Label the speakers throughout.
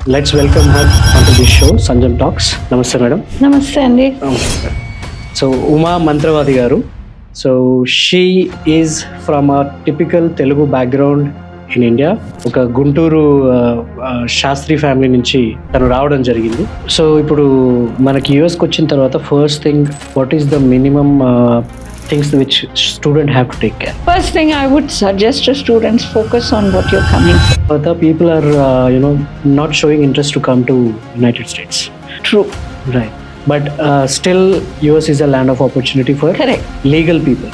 Speaker 1: Let's welcome her onto this show, Sanjam Talks. Namaste, madam.
Speaker 2: నమస్తే అండి.
Speaker 1: Namaste. So, Uma Mantravadi garu. So, she is from a typical Telugu background in India. ఒక Guntur Sastry family నుంచి తను రావడం జరిగింది. So ఇప్పుడు మనకి యూఎస్కి వచ్చిన తర్వాత first thing, what is the minimum things which student have to take care?
Speaker 2: First thing I would suggest to students, focus on what you're coming for.
Speaker 1: The people are not showing interest to come to United States.
Speaker 2: True.
Speaker 1: Right. But still US is a land of opportunity for
Speaker 2: Correct.
Speaker 1: legal people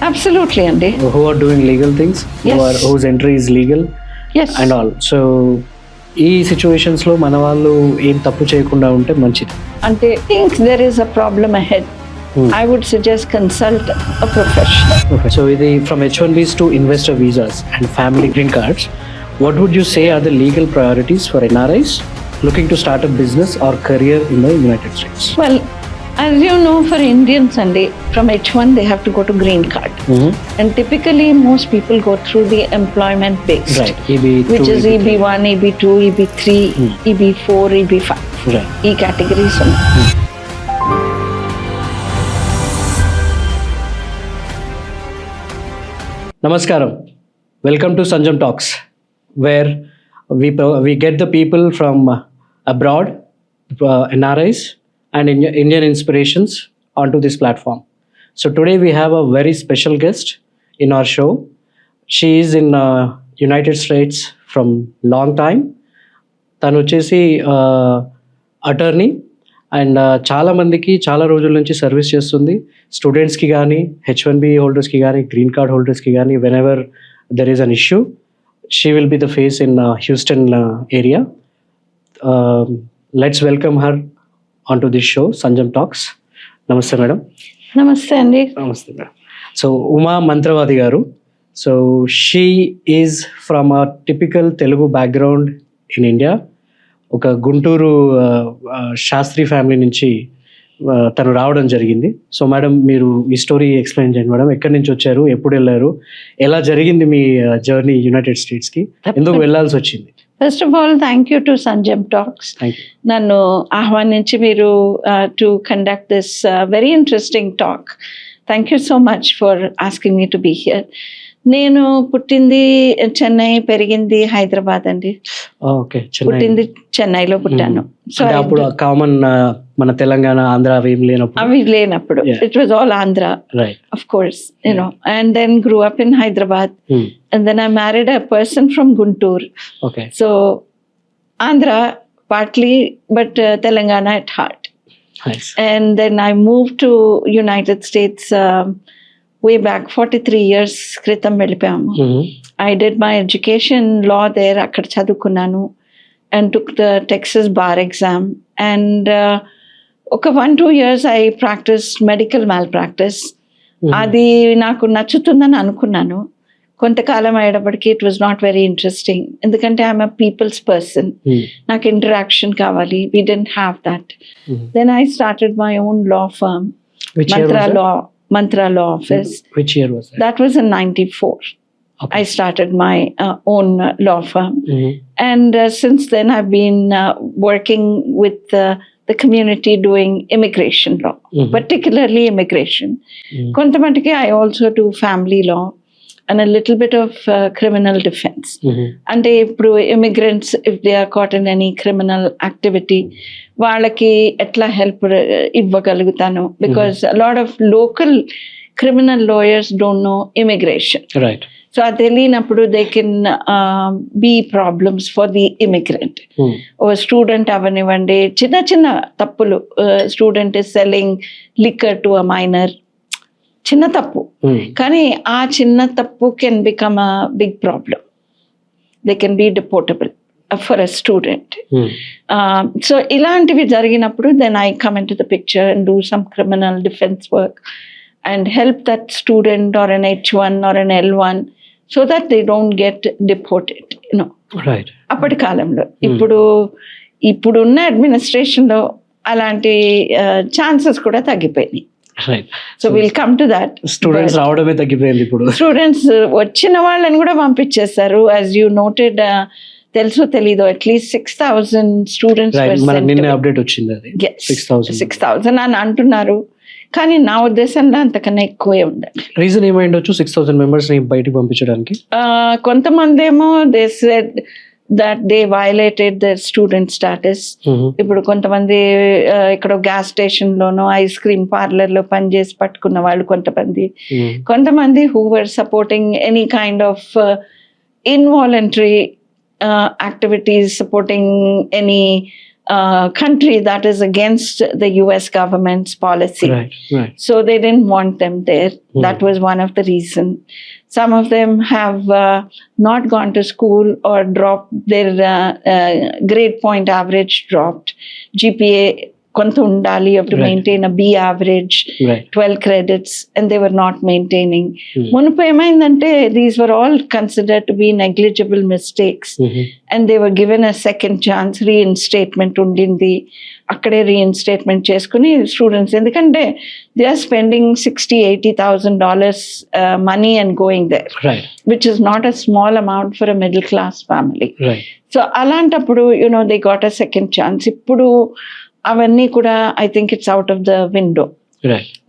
Speaker 2: Absolutely అండి.
Speaker 1: who are doing legal things,
Speaker 2: Yes.
Speaker 1: whose entry is legal
Speaker 2: Yes.
Speaker 1: and all. So ఈ situations లో మన వాళ్ళు ఏం తప్పు చేయకుండా ఉంటే మంచిది.
Speaker 2: అంటే think there is a problem ahead. I would suggest consult a professional.
Speaker 1: Okay. So ఇది from H1Bs to investor visas and family green cards, what would you say are the legal priorities for NRIs looking to start a business or career in the United States?
Speaker 2: Well, as you know, for Indians అండి, from H1 they have to go to green card. And typically most people go through the employment based.
Speaker 1: Right. EB2,
Speaker 2: which is EB1, EB2, EB3, EB4, EB5.
Speaker 1: Right.
Speaker 2: ఈ categories ఉన్నాయి.
Speaker 1: Namaskaram. Welcome to Sanjam Talks, where we get the people from abroad, NRIs and Indian inspirations onto this platform. So today we have a very special guest in our show. She is in United States from long time. తను వచ్చేసి attorney and చాలా మందికి చాలా రోజుల నుంచి service చేస్తుంది. స్టూడెంట్స్కి కానీ, H1B హోల్డర్స్కి కానీ, గ్రీన్ కార్డ్ హోల్డర్స్కి కానీ, whenever there is an issue, she will be the face in Houston area. Let's welcome her on to this show, Sanjam talks. నమస్తే మేడం.
Speaker 2: నమస్తే అండి.
Speaker 1: నమస్తే మేడం. సో ఉమా మంత్రవాది గారు. So she is from a typical Telugu background in India. ఒక Guntur Sastry family నుంచి తను రావడం జరిగింది. సో మేడం, మీరు మీ స్టోరీ ఎక్స్ప్లెయిన్ చేయండి మేడం. ఎక్కడి నుంచి వచ్చారు, ఎప్పుడు వెళ్ళారు, ఎలా జరిగింది మీ జర్నీ యునైటెడ్ స్టేట్స్కి, ఎందుకు వెళ్ళాల్సి వచ్చింది?
Speaker 2: First of all thank you to Sanjam talks. నన్ను ఆహ్వానించి మీరు to conduct this very interesting talk. Thank you so much for asking me to be here. నేను పుట్టింది చెన్నై, పెరిగింది హైదరాబాద్ అండి. పుట్టింది చెన్నైలో పుట్టాను. సో
Speaker 1: అప్పుడు కామన్ మన తెలంగాణ, ఆంధ్ర
Speaker 2: అవి లేనప్పుడు it was all Andhra, of course, you know. And then grew up in Hyderabad. And then I married a person from Guntur. So Andhra partly, but Telangana at heart.
Speaker 1: Nice.
Speaker 2: And then I moved to United States way back 43 years kritam వెళ్ళిపోయాము. I did my education law there, అక్కడ చదువుకున్నాను, and took the Texas bar exam. And ఒక 1-2 years I practiced medical malpractice. అది నాకు నచ్చుతుందని అనుకున్నాను. కొంతకాలం అయ్యేటప్పటికి it was not very interesting, ఎందుకంటే ఐఎమ్ అ పీపుల్స్ పర్సన్. నాకు ఇంటరాక్షన్ కావాలి. We didn't have that. Then I started my own law firm, Mantra Law Office.
Speaker 1: Which year was that?
Speaker 2: That was in 94. Okay. I started my own law firm. And since then I've been working with the community doing immigration law, particularly immigration. Kontamatiki I also do family law and a little bit of criminal defense. And ఇప్పుడు immigrants, if they are caught in any criminal activity, వాళ్ళకి ఎట్లా help ఇవ్వగలుగుతాను, because a lot of local criminal lawyers don't know immigration.
Speaker 1: Right.
Speaker 2: So అది తెలియనప్పుడు they can be problems for the immigrant. ఓ student అవనివ్వండి, చిన్న చిన్న తప్పులు, student is selling liquor to a minor, చిన్న తప్పు, కానీ ఆ చిన్న తప్పు can become a big problem. They can be deportable for a student. So ఇలాంటివి జరిగినప్పుడు then I come in to the picture and do some criminal defence work and help that student or an H1 or an L1 so that they don't get deported, you know.
Speaker 1: Right.
Speaker 2: అప్పటి కాలంలో ఇప్పుడున్న అడ్మినిస్ట్రేషన్లో అలాంటి chances కూడా తగ్గిపోయినాయి.
Speaker 1: Right.
Speaker 2: So we'll come to that.
Speaker 1: Students రావడమే తగ్గిపోయింది ఇప్పుడు.
Speaker 2: Students వచ్చిన వాళ్ళని కూడా పంపించేస్తారు. As you noted, తెలుసో తెలీదో అట్లీస్ట్ 6,000 స్టూడెంట్స్
Speaker 1: రైట్, మన నిన్న అప్డేట్ వచ్చింది అది
Speaker 2: 6,000 అని అంటున్నారు, కానీ నా ఉద్దేశంలో అంతకన్నా ఎక్కువే ఉందండి.
Speaker 1: రీజన్ ఏమై ఉండొచ్చు 6,000 మెంబర్స్ ని బయటికి పంపించడానికి?
Speaker 2: కొంతమంది ఏమో they said that they violated their student status. ఇప్పుడు కొంతమంది ఇక్కడ గ్యాస్ స్టేషన్ లోనో ఐస్ క్రీమ్ పార్లర్ లో పనిచేసి పట్టుకున్న వాళ్ళు కొంతమంది who were supporting any kind of involuntary activities, supporting any country that is against the US government's policy.
Speaker 1: Right.
Speaker 2: So they didn't want them there. That was one of the reasons. Some of them have not gone to school or dropped their grade point average dropped. GPA కొంత ఉండాలి, you have to maintain a B average, 12 credits, and they were not maintaining. మునుపు ఏమైందంటే these were all considered to be negligible mistakes, and they were given a second chance. Reinstatement ఉండింది, అక్కడే reinstatement చేసుకుని students, ఎందుకంటే they are spending $60,000-80,000 money and going there, which is not a small amount for a middle class family. So అలాంటప్పుడు they got a second chance. ఇప్పుడు అవన్నీ కూడా I think it's out of the window.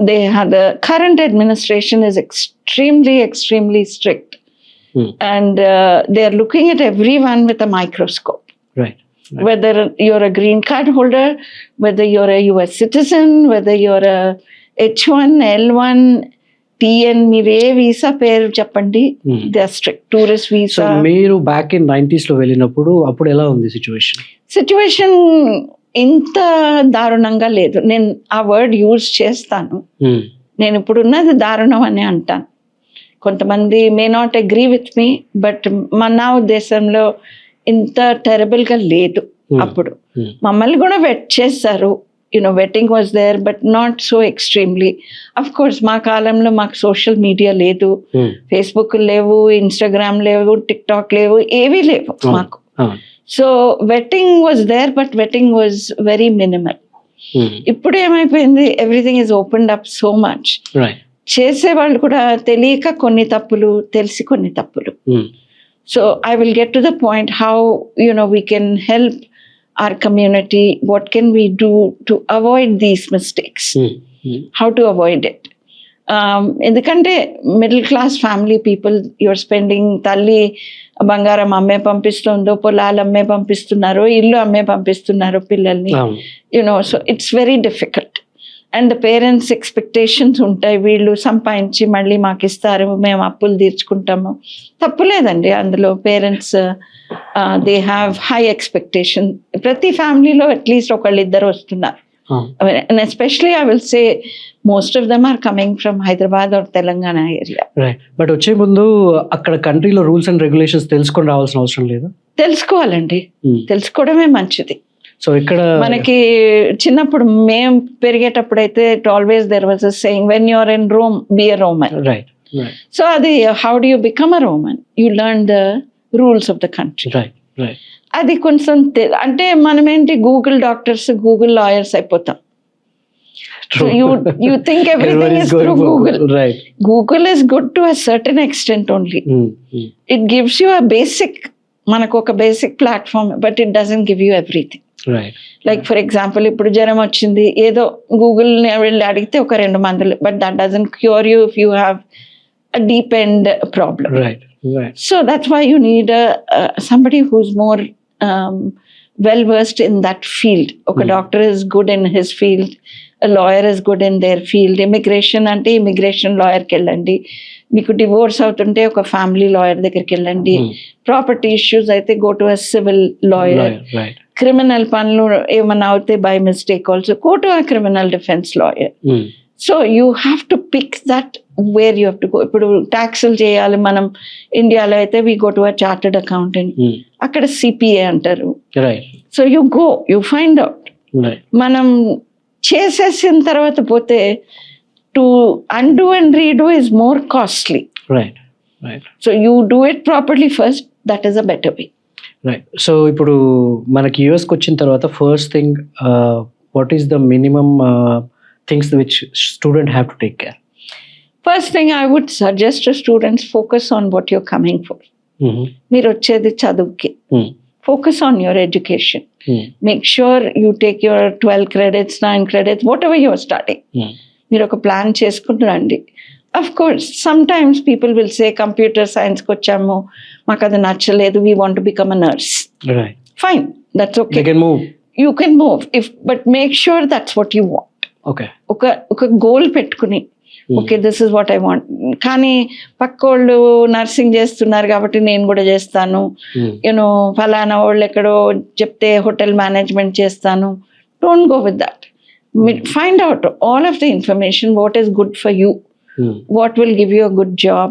Speaker 2: They had the current administration is extremely strict, and they are looking at everyone with a microscope. Whether you're a green card holder, whether you're a US citizen, whether you're a H1, L1, TN, మీరే visa పేరు చెప్పండి, they are strict. Tourist visa.
Speaker 1: మీరు back in 90s లో వెళ్ళినప్పుడు అప్పుడు ఎలా ఉంది situation?
Speaker 2: ఇంత దారుణంగా లేదు. నేను ఆ వర్డ్ యూజ్ చేస్తాను. నేను ఇప్పుడు ఉన్నది దారుణం అని అంటాను. కొంతమంది may not agree with me, but నా ఉద్దేశంలో ఇంత టెరబుల్గా లేదు. అప్పుడు మమ్మల్ని కూడా వెట్ చేస్తారు, vetting was there, but not so extremely. Of course మా కాలంలో మాకు సోషల్ మీడియా లేదు, ఫేస్బుక్ లేవు, ఇన్స్టాగ్రామ్ లేవు, టిక్ టాక్ లేవు, ఏవీ లేవు మాకు. So vetting was there, but vetting was very minimal. ఇప్పుడు ఏమైపోయింది, everything is opened up so much. చేసేవాళ్ళు కూడా తెలియక కొన్ని తప్పులు, తెలిసి కొన్ని తప్పులు. So I will get to the point how we can help our community. What can we do to avoid these mistakes? How to avoid it? ఎందుకంటే middle class family people, you're spending, తల్లి బంగారం అమ్మే పంపిస్తుందో, పొలాలు అమ్మే పంపిస్తున్నారు, ఇల్లు అమ్మే పంపిస్తున్నారు పిల్లల్ని. So it's very difficult. And the parents expectations ఉంటాయి, వీళ్ళు సంపాదించి మళ్ళీ మాకు ఇస్తారు, మేము అప్పులు తీర్చుకుంటాము. తప్పులేదండి అందులో. Parents they have high expectation. ప్రతి ఫ్యామిలీలో అట్లీస్ట్ ఒకళ్ళిద్దరు వస్తున్నారు. And especially I will say most of them are coming from Hyderabad or Telangana area.
Speaker 1: But వచ్చే ముందు అక్కడ కంట్రీలో రూల్స్ అండ్ రెగ్యులేషన్స్ తెలుసుకొని రావాల్సిన అవసరం లేదు?
Speaker 2: తెలుసుకోవాలండి, తెలుసుకోవడమే మంచిది.
Speaker 1: సో ఇక్కడ
Speaker 2: మనకి చిన్నప్పుడు మేము పెరిగేటప్పుడు అయితే it always there was a saying, when you are in Rome be a Roman. So అది how do you become a Roman? You learn the rules of the country. అది కొంచెం అంటే మనం ఏంటి, గూగుల్ డాక్టర్స్, గూగుల్ లాయర్స్ అయిపోతాం. So you think everything is through Google. Google is good to a certain extent only. It gives you a basic, మనకు ఒక basic platform, but it doesn't give you everything. Like for example ఇప్పుడు జ్వరం వచ్చింది, ఏదో Google వెళ్ళి అడిగితే ఒక 2 మందులు, but that doesn't cure you if you have a deep end problem. So that's why you need somebody who's more well versed in that field. Okay, doctor is good in his field, a lawyer is good in their field. Immigration ante immigration lawyer ki ellandi, meeku divorce avutunte oka family lawyer దగ్గరికి వెళ్ళండి. Property issues అయితే go to a civil lawyer. Criminal panlu ఏమన్నా అవుతే by mistake also go to a criminal defense lawyer. So you have to pick that where you have to go. ఇప్పుడు ట్యాక్సులు చేయాలి మనం ఇండియాలో అయితే we go to a chartered accountant, అక్కడ CPA అంటారు. So you go, you find out. మనం చేసేసిన తర్వాత పోతే to undo and redo is more costly. So you do it properly first, that is a better way.
Speaker 1: So ఇప్పుడు మనకి యూఎస్కి వచ్చిన తర్వాత first thing, what is the minimum things which student have to take care?
Speaker 2: First thing I would suggest to students, focus on what you're coming for. మీరు వచ్చేది చదువుకి. Focus on your education. Make sure you take your 12 credits, 9 credits, whatever you're studying. మీరు ఒక plan చేసుకుని రండి. Of course sometimes people will say computer సైన్స్కి వచ్చాము, మాకు అది నచ్చలేదు, we want to become a nurse. Fine, that's okay, you can move if, but make sure that's what you want. ఒక గోల్ పెట్టుకుని okay this is what I want. కానీ పక్కోళ్ళు nursing చేస్తున్నారు కాబట్టి నేను కూడా చేస్తాను, యూనో ఫలానా వాళ్ళు ఎక్కడో చెప్తే హోటల్ మేనేజ్మెంట్ చేస్తాను. Don't go with that. Find out all of the information, what is good for you, what will give you a good job,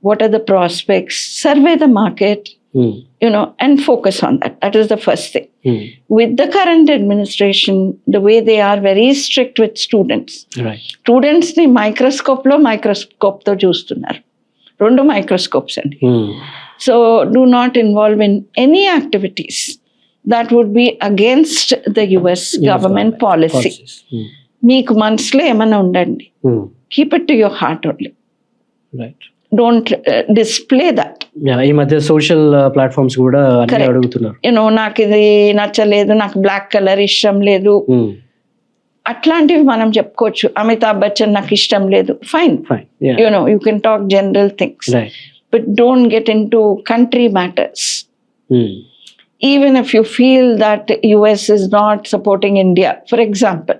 Speaker 2: what are the prospects, survey the market, you know, and focus on that. That is the first thing. With the current administration, the way they are very strict with students, students ni microscope తో చూస్తున్నారు, 2 microscopes అండి. So do not involve in any activities that would be against the US government policy. మీకు మనసులో ఏమైనా ఉండండి, keep it to your heart only. Don't display that.
Speaker 1: ఈ మధ్య social platforms కూడా అన్ని అడుగుతున్నారు,
Speaker 2: నాకు ఇది నచ్చలేదు, నాకు బ్లాక్ కలర్ ఇష్టం లేదు, అట్లాంటివి మనం చెప్పుకోవచ్చు. అమితాబ్ బచ్చన్ నాకు ఇష్టం లేదు, fine, you can talk general things, but don't get in to country matters. Even if you feel that US is not supporting India, for example,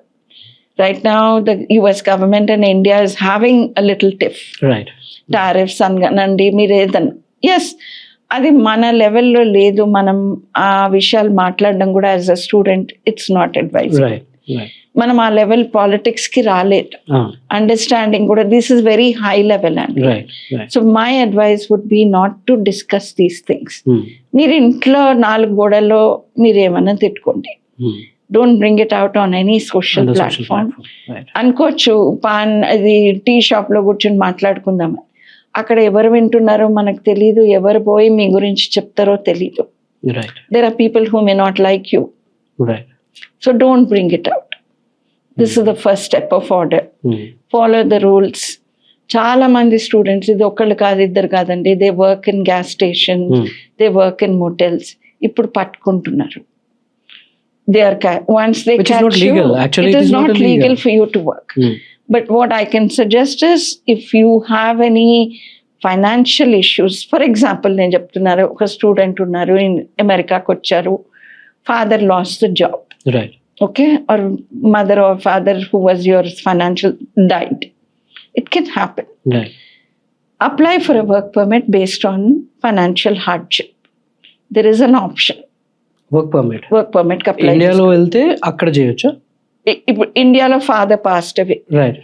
Speaker 2: right now the US government and India is having a little tiff, tariffs anandi meeredana. Yes, అది మన లెవెల్లో లేదు, మనం ఆ విషయాలు మాట్లాడడం కూడా as a student it's not advice. మనం ఆ లెవెల్ పాలిటిక్స్ కి రాలేదు, అండర్స్టాండింగ్ కూడా this is very high level అండి. So my advice would be not to discuss these things. మీరు ఇంట్లో 4 గోడల్లో మీరు ఏమన్నా తిట్టుకోండి, don't bring it out on any social platform. అనుకోవచ్చు అది టీ షాప్ లో కూర్చొని మాట్లాడుకుందాం, అక్కడ ఎవరు వింటున్నారో మనకు తెలీదు, ఎవరు పోయి మీ గురించి చెప్తారో తెలీదు. There are people who may not like you, so don't bring it out. This is the first step of order. Follow the rules. చాలా మంది స్టూడెంట్స్, ఇది ఒకళ్ళు కాదు, ఇద్దరు కాదండి, they work in gas station, they work in motels, ఇప్పుడు పట్టుకుంటున్నారు. They are once they
Speaker 1: which
Speaker 2: catch
Speaker 1: is not legal.
Speaker 2: you,
Speaker 1: actually
Speaker 2: it is not legal for you to work. But what I can suggest is, if you have any financial issues, for example, నేను చెప్తున్నారు, ఒక student ఉన్నారు, అమెరికాకి వచ్చారు, father lost the job, okay, or mother or father who was your financial died, it can happen. Apply for a work permit based on financial hardship. There is an option.
Speaker 1: Work permit
Speaker 2: apply.
Speaker 1: ఇండియాలో వెళ్తే అక్కడ చేయొచ్చా?
Speaker 2: ఇప్పుడు ఇండియాలో father passed away,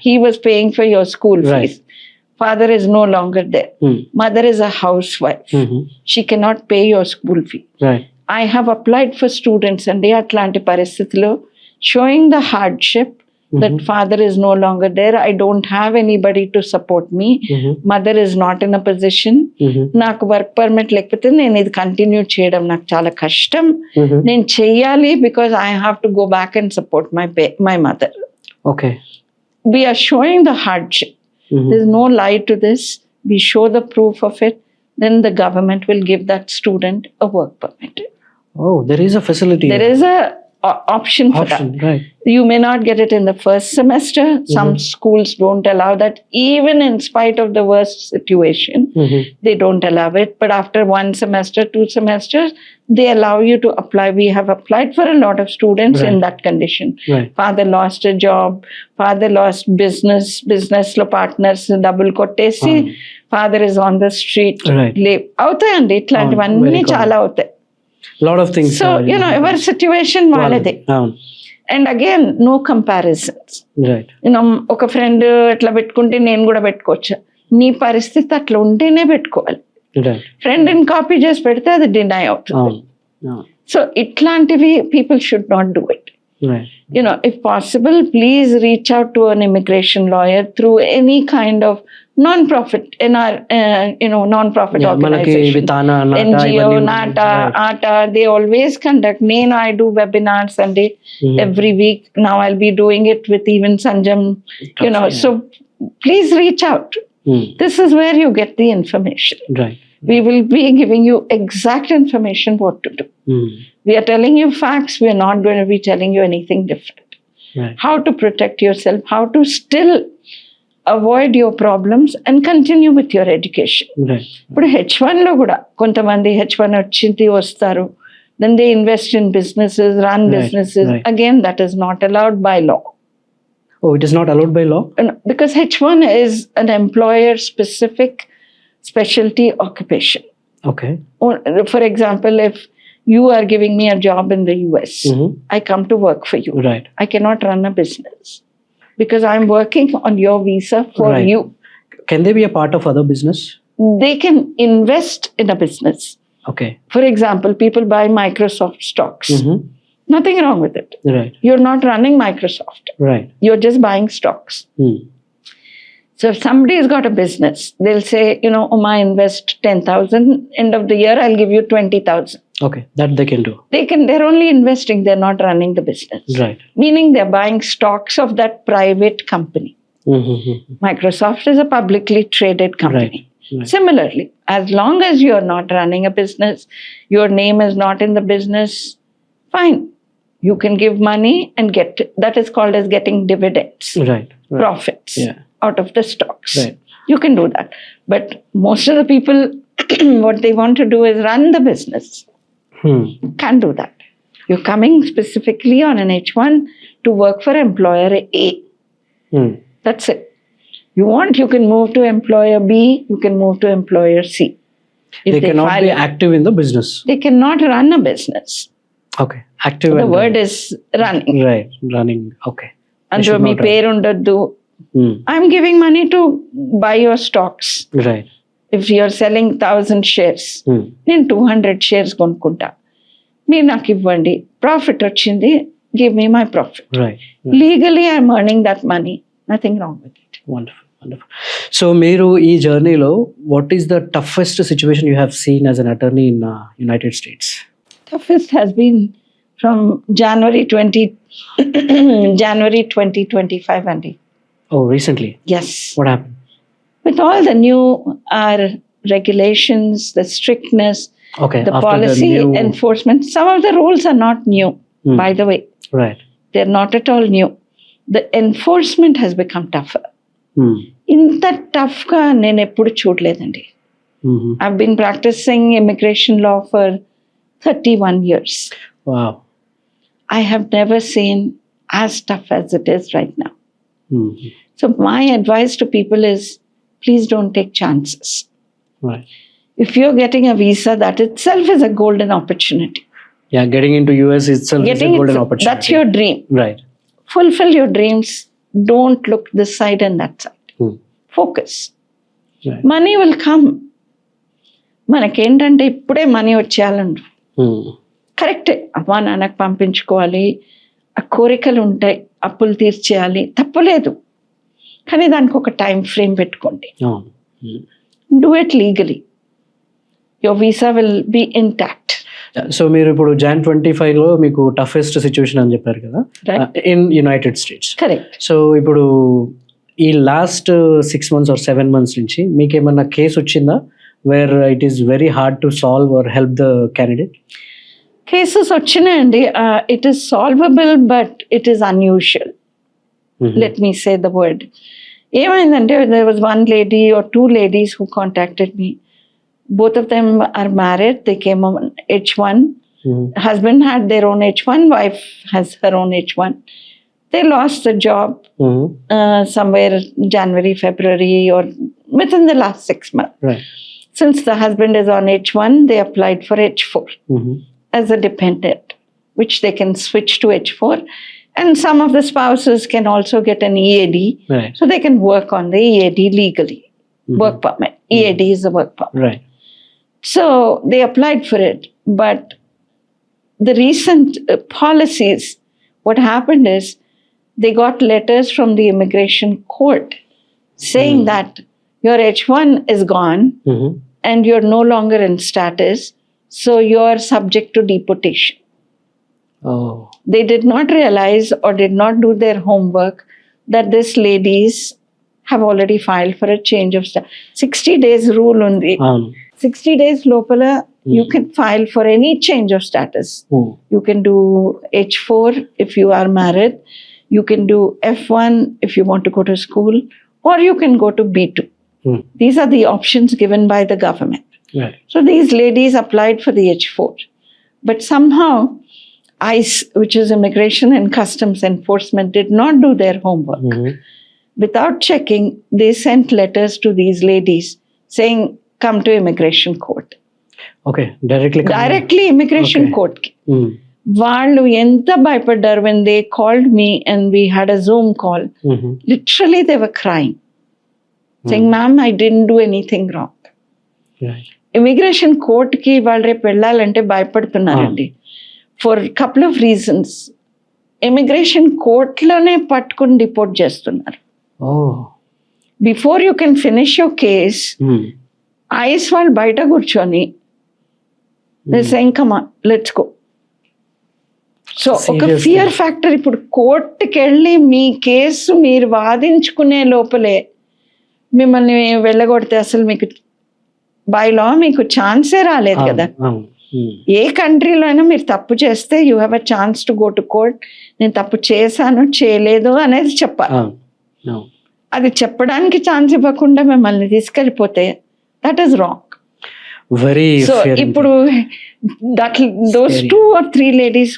Speaker 2: he was paying for your school fees, father is no longer there, mother is a housewife, she cannot pay your school fee. I have applied for students అండి అట్లాంటి పరిస్థితిలో, showing the hardship that father is no longer there, I don't have anybody to support me, mother is not in a position, నాకు work permit లేకపోతే నేను ఇది continue చేయడం నాకు చాలా కష్టం, నేను చెయ్యాలి, because I have to go back and support my mother.
Speaker 1: Okay,
Speaker 2: we are showing the hardship, there's no lie to this, we show the proof of it, then the government will give that student a work permit.
Speaker 1: Oh, there is a facility,
Speaker 2: there is a option for that. You may not get it in the first semester. Some schools don't allow that, even in spite of the worst situation. They don't allow it, but after 1 semester, 2 semesters, they allow you to apply. We have applied for a lot of students in that condition. Father lost a job, father lost business lo partners double kottesi, father is on the street. అవుతాయండి ఇట్లాంటివన్నీ చాలా అవుతాయి.
Speaker 1: lot of things.
Speaker 2: So every situation వాళ్ళదే. And again, no comparisons. ఒక friend ఎట్లా పెట్టుకుంటే నేను కూడా పెట్టుకోవచ్చు, నీ పరిస్థితి అట్లా ఉంటేనే పెట్టుకోవాలి. ఫ్రెండ్ ని కాపీ చేసి పెడితే అది డినై అవుతుంది. సో ఇట్లాంటివి people should not do it. If possible, please reach out to an immigration lawyer through any kind of non-profit, non-profit organization, NGO, NATA, ATA, they always conduct. I do webinars and every week. Now I'll be doing it with even Sanjam, so please reach out. This is where you get the information. We will be giving you exact information what to do. We are telling you facts. We are not going to be telling you anything different.
Speaker 1: Right.
Speaker 2: How to protect yourself, how to still avoid your problems and continue with your education.
Speaker 1: Right.
Speaker 2: ఇప్పుడు H1లో కూడా కొంతమంది H1 వచ్చింది వస్తారు, then they invest in businesses, run
Speaker 1: Right,
Speaker 2: businesses.
Speaker 1: right.
Speaker 2: Again, that is not allowed by law.
Speaker 1: Oh, it is not allowed by law?
Speaker 2: Because H1 is an employer specific specialty occupation.
Speaker 1: Okay.
Speaker 2: For example, if you are giving me a job in the US, I come to work for you.
Speaker 1: Right.
Speaker 2: I cannot run a business because I'm working on your visa for
Speaker 1: Right.
Speaker 2: you.
Speaker 1: Can they be a part of other business?
Speaker 2: They can invest in a business.
Speaker 1: Okay.
Speaker 2: For example, people buy Microsoft stocks. Nothing wrong with it.
Speaker 1: Right.
Speaker 2: You're not running Microsoft.
Speaker 1: Right.
Speaker 2: You're just buying stocks. So if somebody has got a business, they'll say, Uma, invest 10,000. End of the year, I'll give you 20,000.
Speaker 1: Okay. That they can do.
Speaker 2: They're only investing. They're not running the business.
Speaker 1: Right.
Speaker 2: Meaning they're buying stocks of that private company. Microsoft is a publicly traded company.
Speaker 1: Right.
Speaker 2: Similarly, as long as you're not running a business, your name is not in the business, fine. You can give money and that is called as getting dividends,
Speaker 1: Right.
Speaker 2: profits
Speaker 1: Yeah.
Speaker 2: out of the stocks.
Speaker 1: Right.
Speaker 2: You can do that. But most of the people, what they want to do is run the business. Can't do that. You're coming specifically on an H1 to work for employer A. That's it. You can move to employer B, you can move to employer C. If
Speaker 1: They cannot
Speaker 2: file
Speaker 1: be
Speaker 2: it,
Speaker 1: active in the business.
Speaker 2: they cannot run a business.
Speaker 1: Okay. Active
Speaker 2: The
Speaker 1: and
Speaker 2: word is running.
Speaker 1: Right. Running. Okay. They
Speaker 2: అందులో
Speaker 1: should
Speaker 2: me
Speaker 1: not run.
Speaker 2: పేరు ఉండొద్దు.
Speaker 1: Hmm.
Speaker 2: I'm giving money to buy your stocks.
Speaker 1: Right.
Speaker 2: If you're selling 1,000 shares, నేను 200 shares కొనుక్కుంటా, మీరు నాకు ఇవ్వండి, profit వచ్చింది, give me my profit.
Speaker 1: Right.
Speaker 2: Legally I'm earning that money, nothing wrong with it.
Speaker 1: Wonderful. Wonderful. So, మీరు ఈ జర్నీలో what is the toughest situation you have seen as an attorney in United States?
Speaker 2: Toughest has been from January 2025 and
Speaker 1: Oh, recently.
Speaker 2: yes,
Speaker 1: What happened?
Speaker 2: with all the new regulations, the strictness,
Speaker 1: Okay.
Speaker 2: the
Speaker 1: after
Speaker 2: policy
Speaker 1: the new...
Speaker 2: enforcement, some of the rules are not new, by the way.
Speaker 1: Right.
Speaker 2: They're not at all new. The enforcement has become tougher. ఇంత టఫ్గా నేను ఎప్పుడు చూడలేదండి. I've been practicing immigration law for 31 years.
Speaker 1: Wow.
Speaker 2: I have never seen as tough as it is right now. So my advice to people is, please don't take chances.
Speaker 1: Right.
Speaker 2: If you're getting a visa, that itself is a golden opportunity.
Speaker 1: Yeah, getting into US itself is a golden opportunity.
Speaker 2: That's your dream.
Speaker 1: Right.
Speaker 2: Fulfill your dreams. Don't look this side and that side. Focus.
Speaker 1: Right.
Speaker 2: Money will come. మనకేంటంటే ఇప్పుడే money వచ్చేయాలండి. కరెక్టే, అమ్మా నాన్నకు పంపించుకోవాలి, ఆ కోరికలు ఉంటాయి, అప్పులు తీర్చేయాలి, తప్పలేదు. కానీ దానికి ఒక టైం ఫ్రేమ్ పెట్టుకోండి. Do it legally. Your visa will be intact.
Speaker 1: So మీరు ఇప్పుడు Jan 25లో మీకు టఫెస్ట్ సిచ్యువేషన్ అని చెప్పారు కదా, in United states.
Speaker 2: Correct.
Speaker 1: So ఇప్పుడు ఈ లాస్ట్ 6 months or 7 months నుంచి మీకు ఏమన్నా కేసు వచ్చిందా where it is very hard to solve or help the candidate?
Speaker 2: Cases వచ్చినాయండి. It is solvable but it is unusual. Let me say the word. ఏమైందంటే there was one lady or 2 ladies who contacted me. Both of them are married. They came on H1. Husband had their own H1. Wife has her own H1. They lost the job somewhere January, February, or within the last 6 months.
Speaker 1: Right.
Speaker 2: Since the husband is on H1, they applied for H4 as a dependent, which they can switch to H4. And some of the spouses can also get an EAD.
Speaker 1: Right.
Speaker 2: So they can work on the EAD legally. Work permit. EAD is a work permit.
Speaker 1: Right.
Speaker 2: So they applied for it. But the recent policies, what happened is they got letters from the immigration court saying that your H1 is gone and you're no longer in status, so you're subject to deportation.
Speaker 1: Oh.
Speaker 2: They did not realize or did not do their homework that these ladies have already filed for a change of status. 60 days rule on the 60 days లోపల you can file for any change of status. You can do H4 if you are married. You can do F1 if you want to go to school, or you can go to B2. These are the options given by the government.
Speaker 1: Right.
Speaker 2: So these ladies applied for the H4. But somehow ICE, which is Immigration and Customs Enforcement, did not do their homework. Without checking, they sent letters to these ladies saying, come to immigration court.
Speaker 1: Okay, directly
Speaker 2: immigration
Speaker 1: Okay.
Speaker 2: court ki. వాళ్ళు ఎంత భయపడ్డారు when they called me and we had a Zoom call. Literally they were crying, saying, ma'am, I didn't do anything wrong.
Speaker 1: Right.
Speaker 2: Immigration కోర్టుకి వాళ్ళు రేపు వెళ్ళాలంటే భయపడుతున్నారండి for couple of reasons. Immigration కోర్టులోనే పట్టుకుని డిపోర్ట్ చేస్తున్నారు.
Speaker 1: Oh.
Speaker 2: Before you can finish your case ICE వాళ్ళు బయట కూర్చొని come on let's go. So ఒక
Speaker 1: Seriously.
Speaker 2: Fear factor. ఇప్పుడు కోర్టుకి వెళ్ళి మీ కేసు మీరు వాదించుకునే లోపలే మిమ్మల్ని వెళ్ళగొడితే అసలు మీకు బై లా మీకు ఛాన్సే రాలేదు కదా. ఏ కంట్రీలో అయినా మీరు తప్పు చేస్తే you have a chance to go to court. నేను తప్పు చేశాను చేయలేదు అనేది చెప్పాలి. అది చెప్పడానికి ఛాన్స్ ఇవ్వకుండా మిమ్మల్ని తీసుకెళ్ళిపోతే that is wrong.
Speaker 1: Very
Speaker 2: so
Speaker 1: fair
Speaker 2: ఇప్పుడు those
Speaker 1: Scary.
Speaker 2: 2 or 3 ladies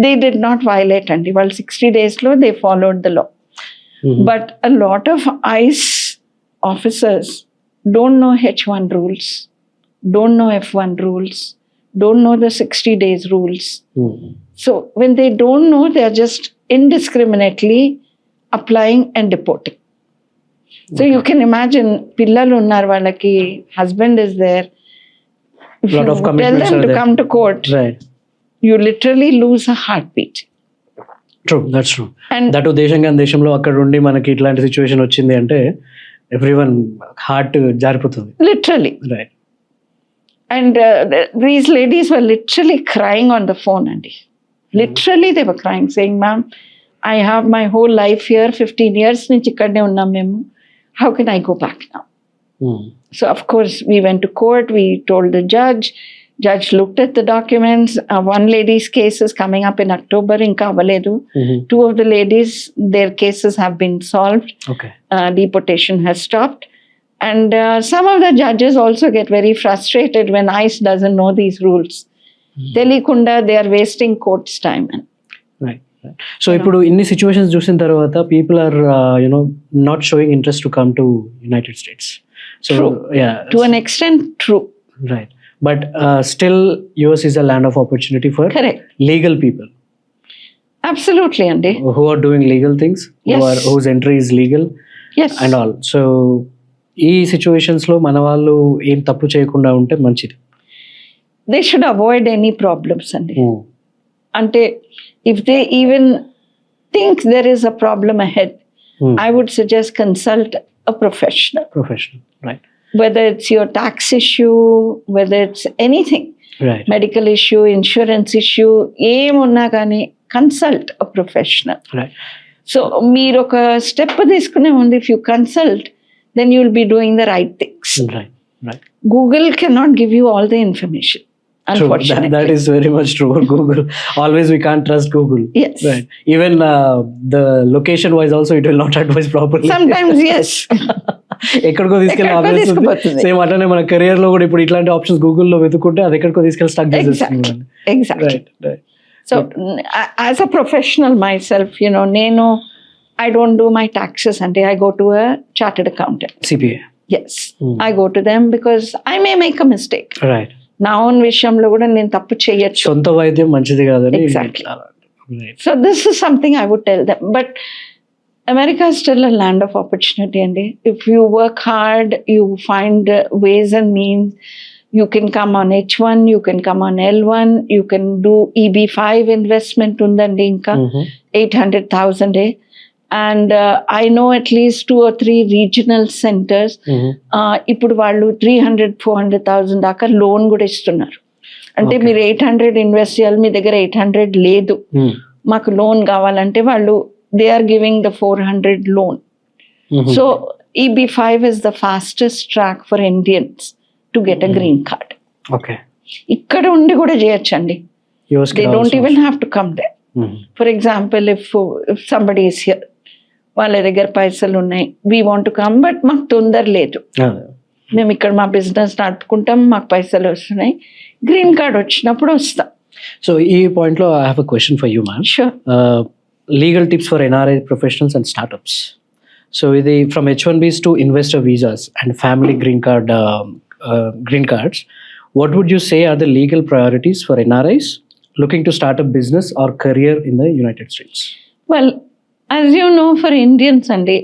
Speaker 2: they did not violate అండి. వాళ్ళు 60 days లో they followed the law. But a lot of ICE officers don't know H1 rules, don't know F1 rules, don't know the 60 days rules. So when they don't know, they are just indiscriminately applying and deporting. So you can imagine, pillalu unnar vallaki, husband is there. If
Speaker 1: Lot
Speaker 2: you
Speaker 1: of
Speaker 2: tell
Speaker 1: commitments
Speaker 2: them
Speaker 1: are
Speaker 2: to
Speaker 1: there.
Speaker 2: come to court,
Speaker 1: Right.
Speaker 2: you literally lose a heartbeat.
Speaker 1: True, that's true.
Speaker 2: And
Speaker 1: that దేశం కానీ దేశంలో అక్కడ ఉండి మనకి ఇట్లాంటి situation వచ్చింది అంటే everyone heart జారిపోతుంది.
Speaker 2: literally.
Speaker 1: Right.
Speaker 2: And these ladies were literally crying on the phone, Andy. Literally they were crying, saying, ma'am, I have my whole life here, 15 years nunchi ikkadne unnam memu. How can I go back now? So of course we went to court, we told the judge. Judge looked at the documents. One lady's case is coming up in October, inka avaledu. 2 of the ladies, their cases have been solved.
Speaker 1: Okay.
Speaker 2: Deportation has stopped. And some of the judges also get very frustrated when ICE doesn't know these rules. Telikunda, they are wasting court's time.
Speaker 1: Right. So ఇప్పుడు ఇన్ని situations చూసిన తర్వాత people are not showing interest to come to United States. So
Speaker 2: True.
Speaker 1: Yeah,
Speaker 2: To an extent, true.
Speaker 1: Right. But still US is a land of opportunity for
Speaker 2: Correct.
Speaker 1: Legal people
Speaker 2: Absolutely, Andy.
Speaker 1: who are doing legal things,
Speaker 2: Yes.
Speaker 1: whose entry is legal
Speaker 2: Yes.
Speaker 1: and all. So ఈ situations లో మన వాళ్ళు ఏం తప్పు చేయకుండా ఉంటే మంచిది.
Speaker 2: They should avoid any problems, Andy. Ante, if they even think there is a problem ahead, I would suggest consult a professional.
Speaker 1: Professional. Right.
Speaker 2: Whether it's your tax issue, whether it's anything,
Speaker 1: right.
Speaker 2: medical issue, insurance issue, ఏమున్నా కానీ consult a professional.
Speaker 1: Right.
Speaker 2: So మీరు ఒక step తీసుకునే ముందు if you consult, then you will be doing the right things.
Speaker 1: Right. Right.
Speaker 2: Google cannot give you all the information,
Speaker 1: True.
Speaker 2: unfortunately.
Speaker 1: That is very much true. Google. Always we can't trust Google.
Speaker 2: Yes.
Speaker 1: Right. Even the location wise also it will not advise properly.
Speaker 2: Sometimes, yes.
Speaker 1: ఎక్కడికో తీసుకెళ్ళి
Speaker 2: ఎక్కడికో తీసుకుపోతుంది.
Speaker 1: Same అట్లనే మన career లో కూడా ఇప్పుడు ఇట్లాంటి options గూగుల్లో వెతుకుంటే అది ఎక్కడికో తీసుకెళ్ళి స్టక్
Speaker 2: Exactly.
Speaker 1: చేసేస్తుంది.
Speaker 2: Exactly.
Speaker 1: Right. Right.
Speaker 2: So as a professional myself, నేను I don't do my taxes and I go to a chartered accountant.
Speaker 1: CPA.
Speaker 2: Yes. I go to them because I may make a mistake.
Speaker 1: Right.
Speaker 2: నా own విషయంలో కూడా నేను తప్పు చేయొచ్చు.
Speaker 1: సొంత వైద్యం మంచిది కాదని.
Speaker 2: Exactly.
Speaker 1: Right.
Speaker 2: So this is something I would tell them. But America is still a land of opportunity, Andy. If you work hard, you find ways and means. You can come on H1, you can come on L1, you can do EB5 investment undandi inka 800,000 and I know at least 2 or 3 regional centers ఇప్పుడు వాళ్ళు 300,000-400,000 దాకా loan కూడా ఇస్తున్నారు. అంటే
Speaker 1: Okay.
Speaker 2: మీరు 800 invest చేయాలి, మీ దగ్గర 800 లేదు, మాకు లోన్ కావాలంటే వాళ్ళు they are giving the 400 loan. So EB5 is the fastest track for Indians to get a green card.
Speaker 1: Okay.
Speaker 2: ఇక్కడ ఉండి కూడా చేయొచ్చండి.
Speaker 1: US
Speaker 2: they don't even have to come they. For example if somebody is here, వాళ్ళ దగ్గర పైసలు ఉన్నాయి, we want to come but మాకు తొందర లేదు, మేము ఇక్కడ మా బిజినెస్ నడుపుకుంటాం, మాకు పైసలు వస్తున్నాయి, గ్రీన్ కార్డ్ వచ్చినప్పుడు వస్తాం.
Speaker 1: సో ఈ పాయింట్లో I have a question for you ma'am.
Speaker 2: Sure.
Speaker 1: Legal tips for NRI professionals and startups. So ఇది from H1Bs to investor visas and family green cards, what would you say are the legal priorities for NRIs looking to start a business or career in the United States?
Speaker 2: Well, as you know, for Indians, Sunday,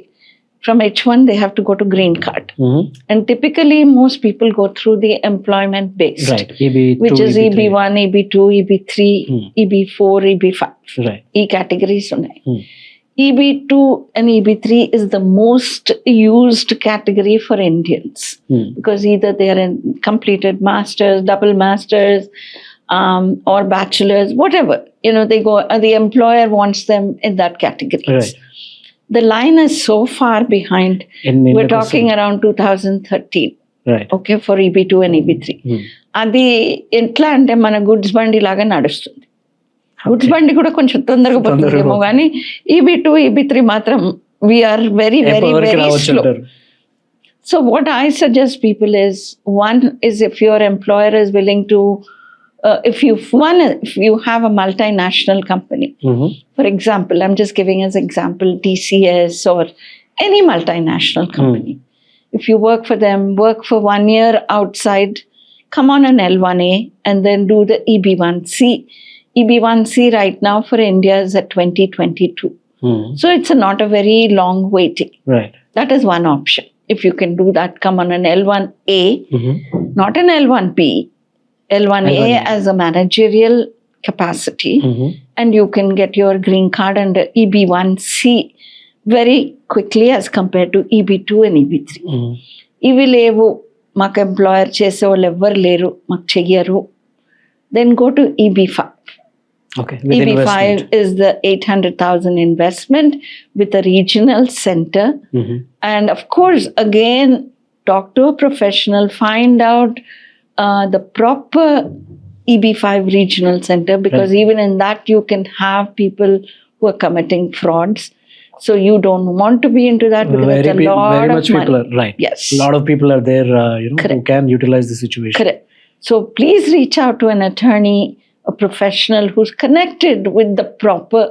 Speaker 2: from H1 they have to go to green card. And typically most people go through the employment based.
Speaker 1: Right. EB2,
Speaker 2: which is
Speaker 1: EB3.
Speaker 2: EB1, EB2, EB3, EB4, EB5.
Speaker 1: Right.
Speaker 2: E categories ఉన్నాయి. EB2 and EB3 is the most used category for Indians because either they are in completed masters, double masters, or bachelors, whatever. You know, they go. The employer wants them in that category.
Speaker 1: Right.
Speaker 2: The line is so far behind. We're talking around 2013.
Speaker 1: Right.
Speaker 2: Okay, for EB2 and EB3. అది ఎట్లా అంటే మన goods బండి లాగా నడుస్తుంది. Goods బండి కూడా కొంచెం తొందరగా పోతుందేమో కానీ EB2, EB3 మాత్రం we're very very very slow. So what I suggest people is, one is if your employer is willing to, if you have a multinational company, for example, I'm just giving as example TCS or any multinational company. If you work for them, work for 1 year outside, come on an L1A and then do the EB1C. EB1C right now for India is at 2022. So it's not a very long waiting.
Speaker 1: Right.
Speaker 2: That is one option. If you can do that, come on an L1A, not an L1B. L1A as a managerial capacity, and you can get your green card under EB1C very quickly as compared to EB2 and EB3. ఇవి లేవు, మాకు employer చేసే వాళ్ళు ఎవ్వరు లేరు, మాకు చెయ్యరు, then go to EB5.
Speaker 1: Okay.
Speaker 2: EB5 is the 800,000 investment with a regional center. And of course, again, talk to a professional, find out the proper EB5 regional center, because even in that you can have people who are committing frauds. So you don't want to be into that because it's a lot
Speaker 1: very
Speaker 2: of
Speaker 1: much
Speaker 2: money.
Speaker 1: people are, right.
Speaker 2: Yes.
Speaker 1: A lot of people are there, who
Speaker 2: Correct.
Speaker 1: can utilize the situation.
Speaker 2: Correct. So please reach out to an attorney, a professional who's connected with the proper,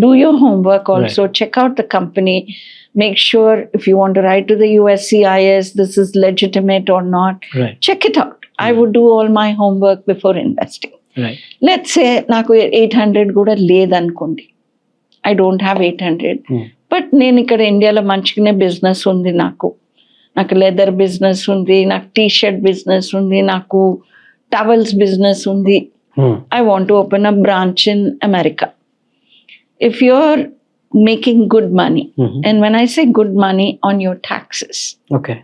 Speaker 2: do your homework also, check out the company, make sure if you want to write to the USCIS, this is legitimate or not.
Speaker 1: Right.
Speaker 2: Check it out. I would do all my homework before investing.
Speaker 1: Right.
Speaker 2: Let's say నాకు 800 కూడా లేదనుకోండి, I don't have 800, but నేను ఇక్కడ ఇండియాలో మంచిగానే business ఉంది, నాకు leather business ఉంది, నాకు టీ-షర్ట్ బిజినెస్ ఉంది, నాకు టవల్స్ బిజినెస్ ఉంది. I want to open a branch in America. If you're making good money, and when I say good money, on your taxes.
Speaker 1: Okay.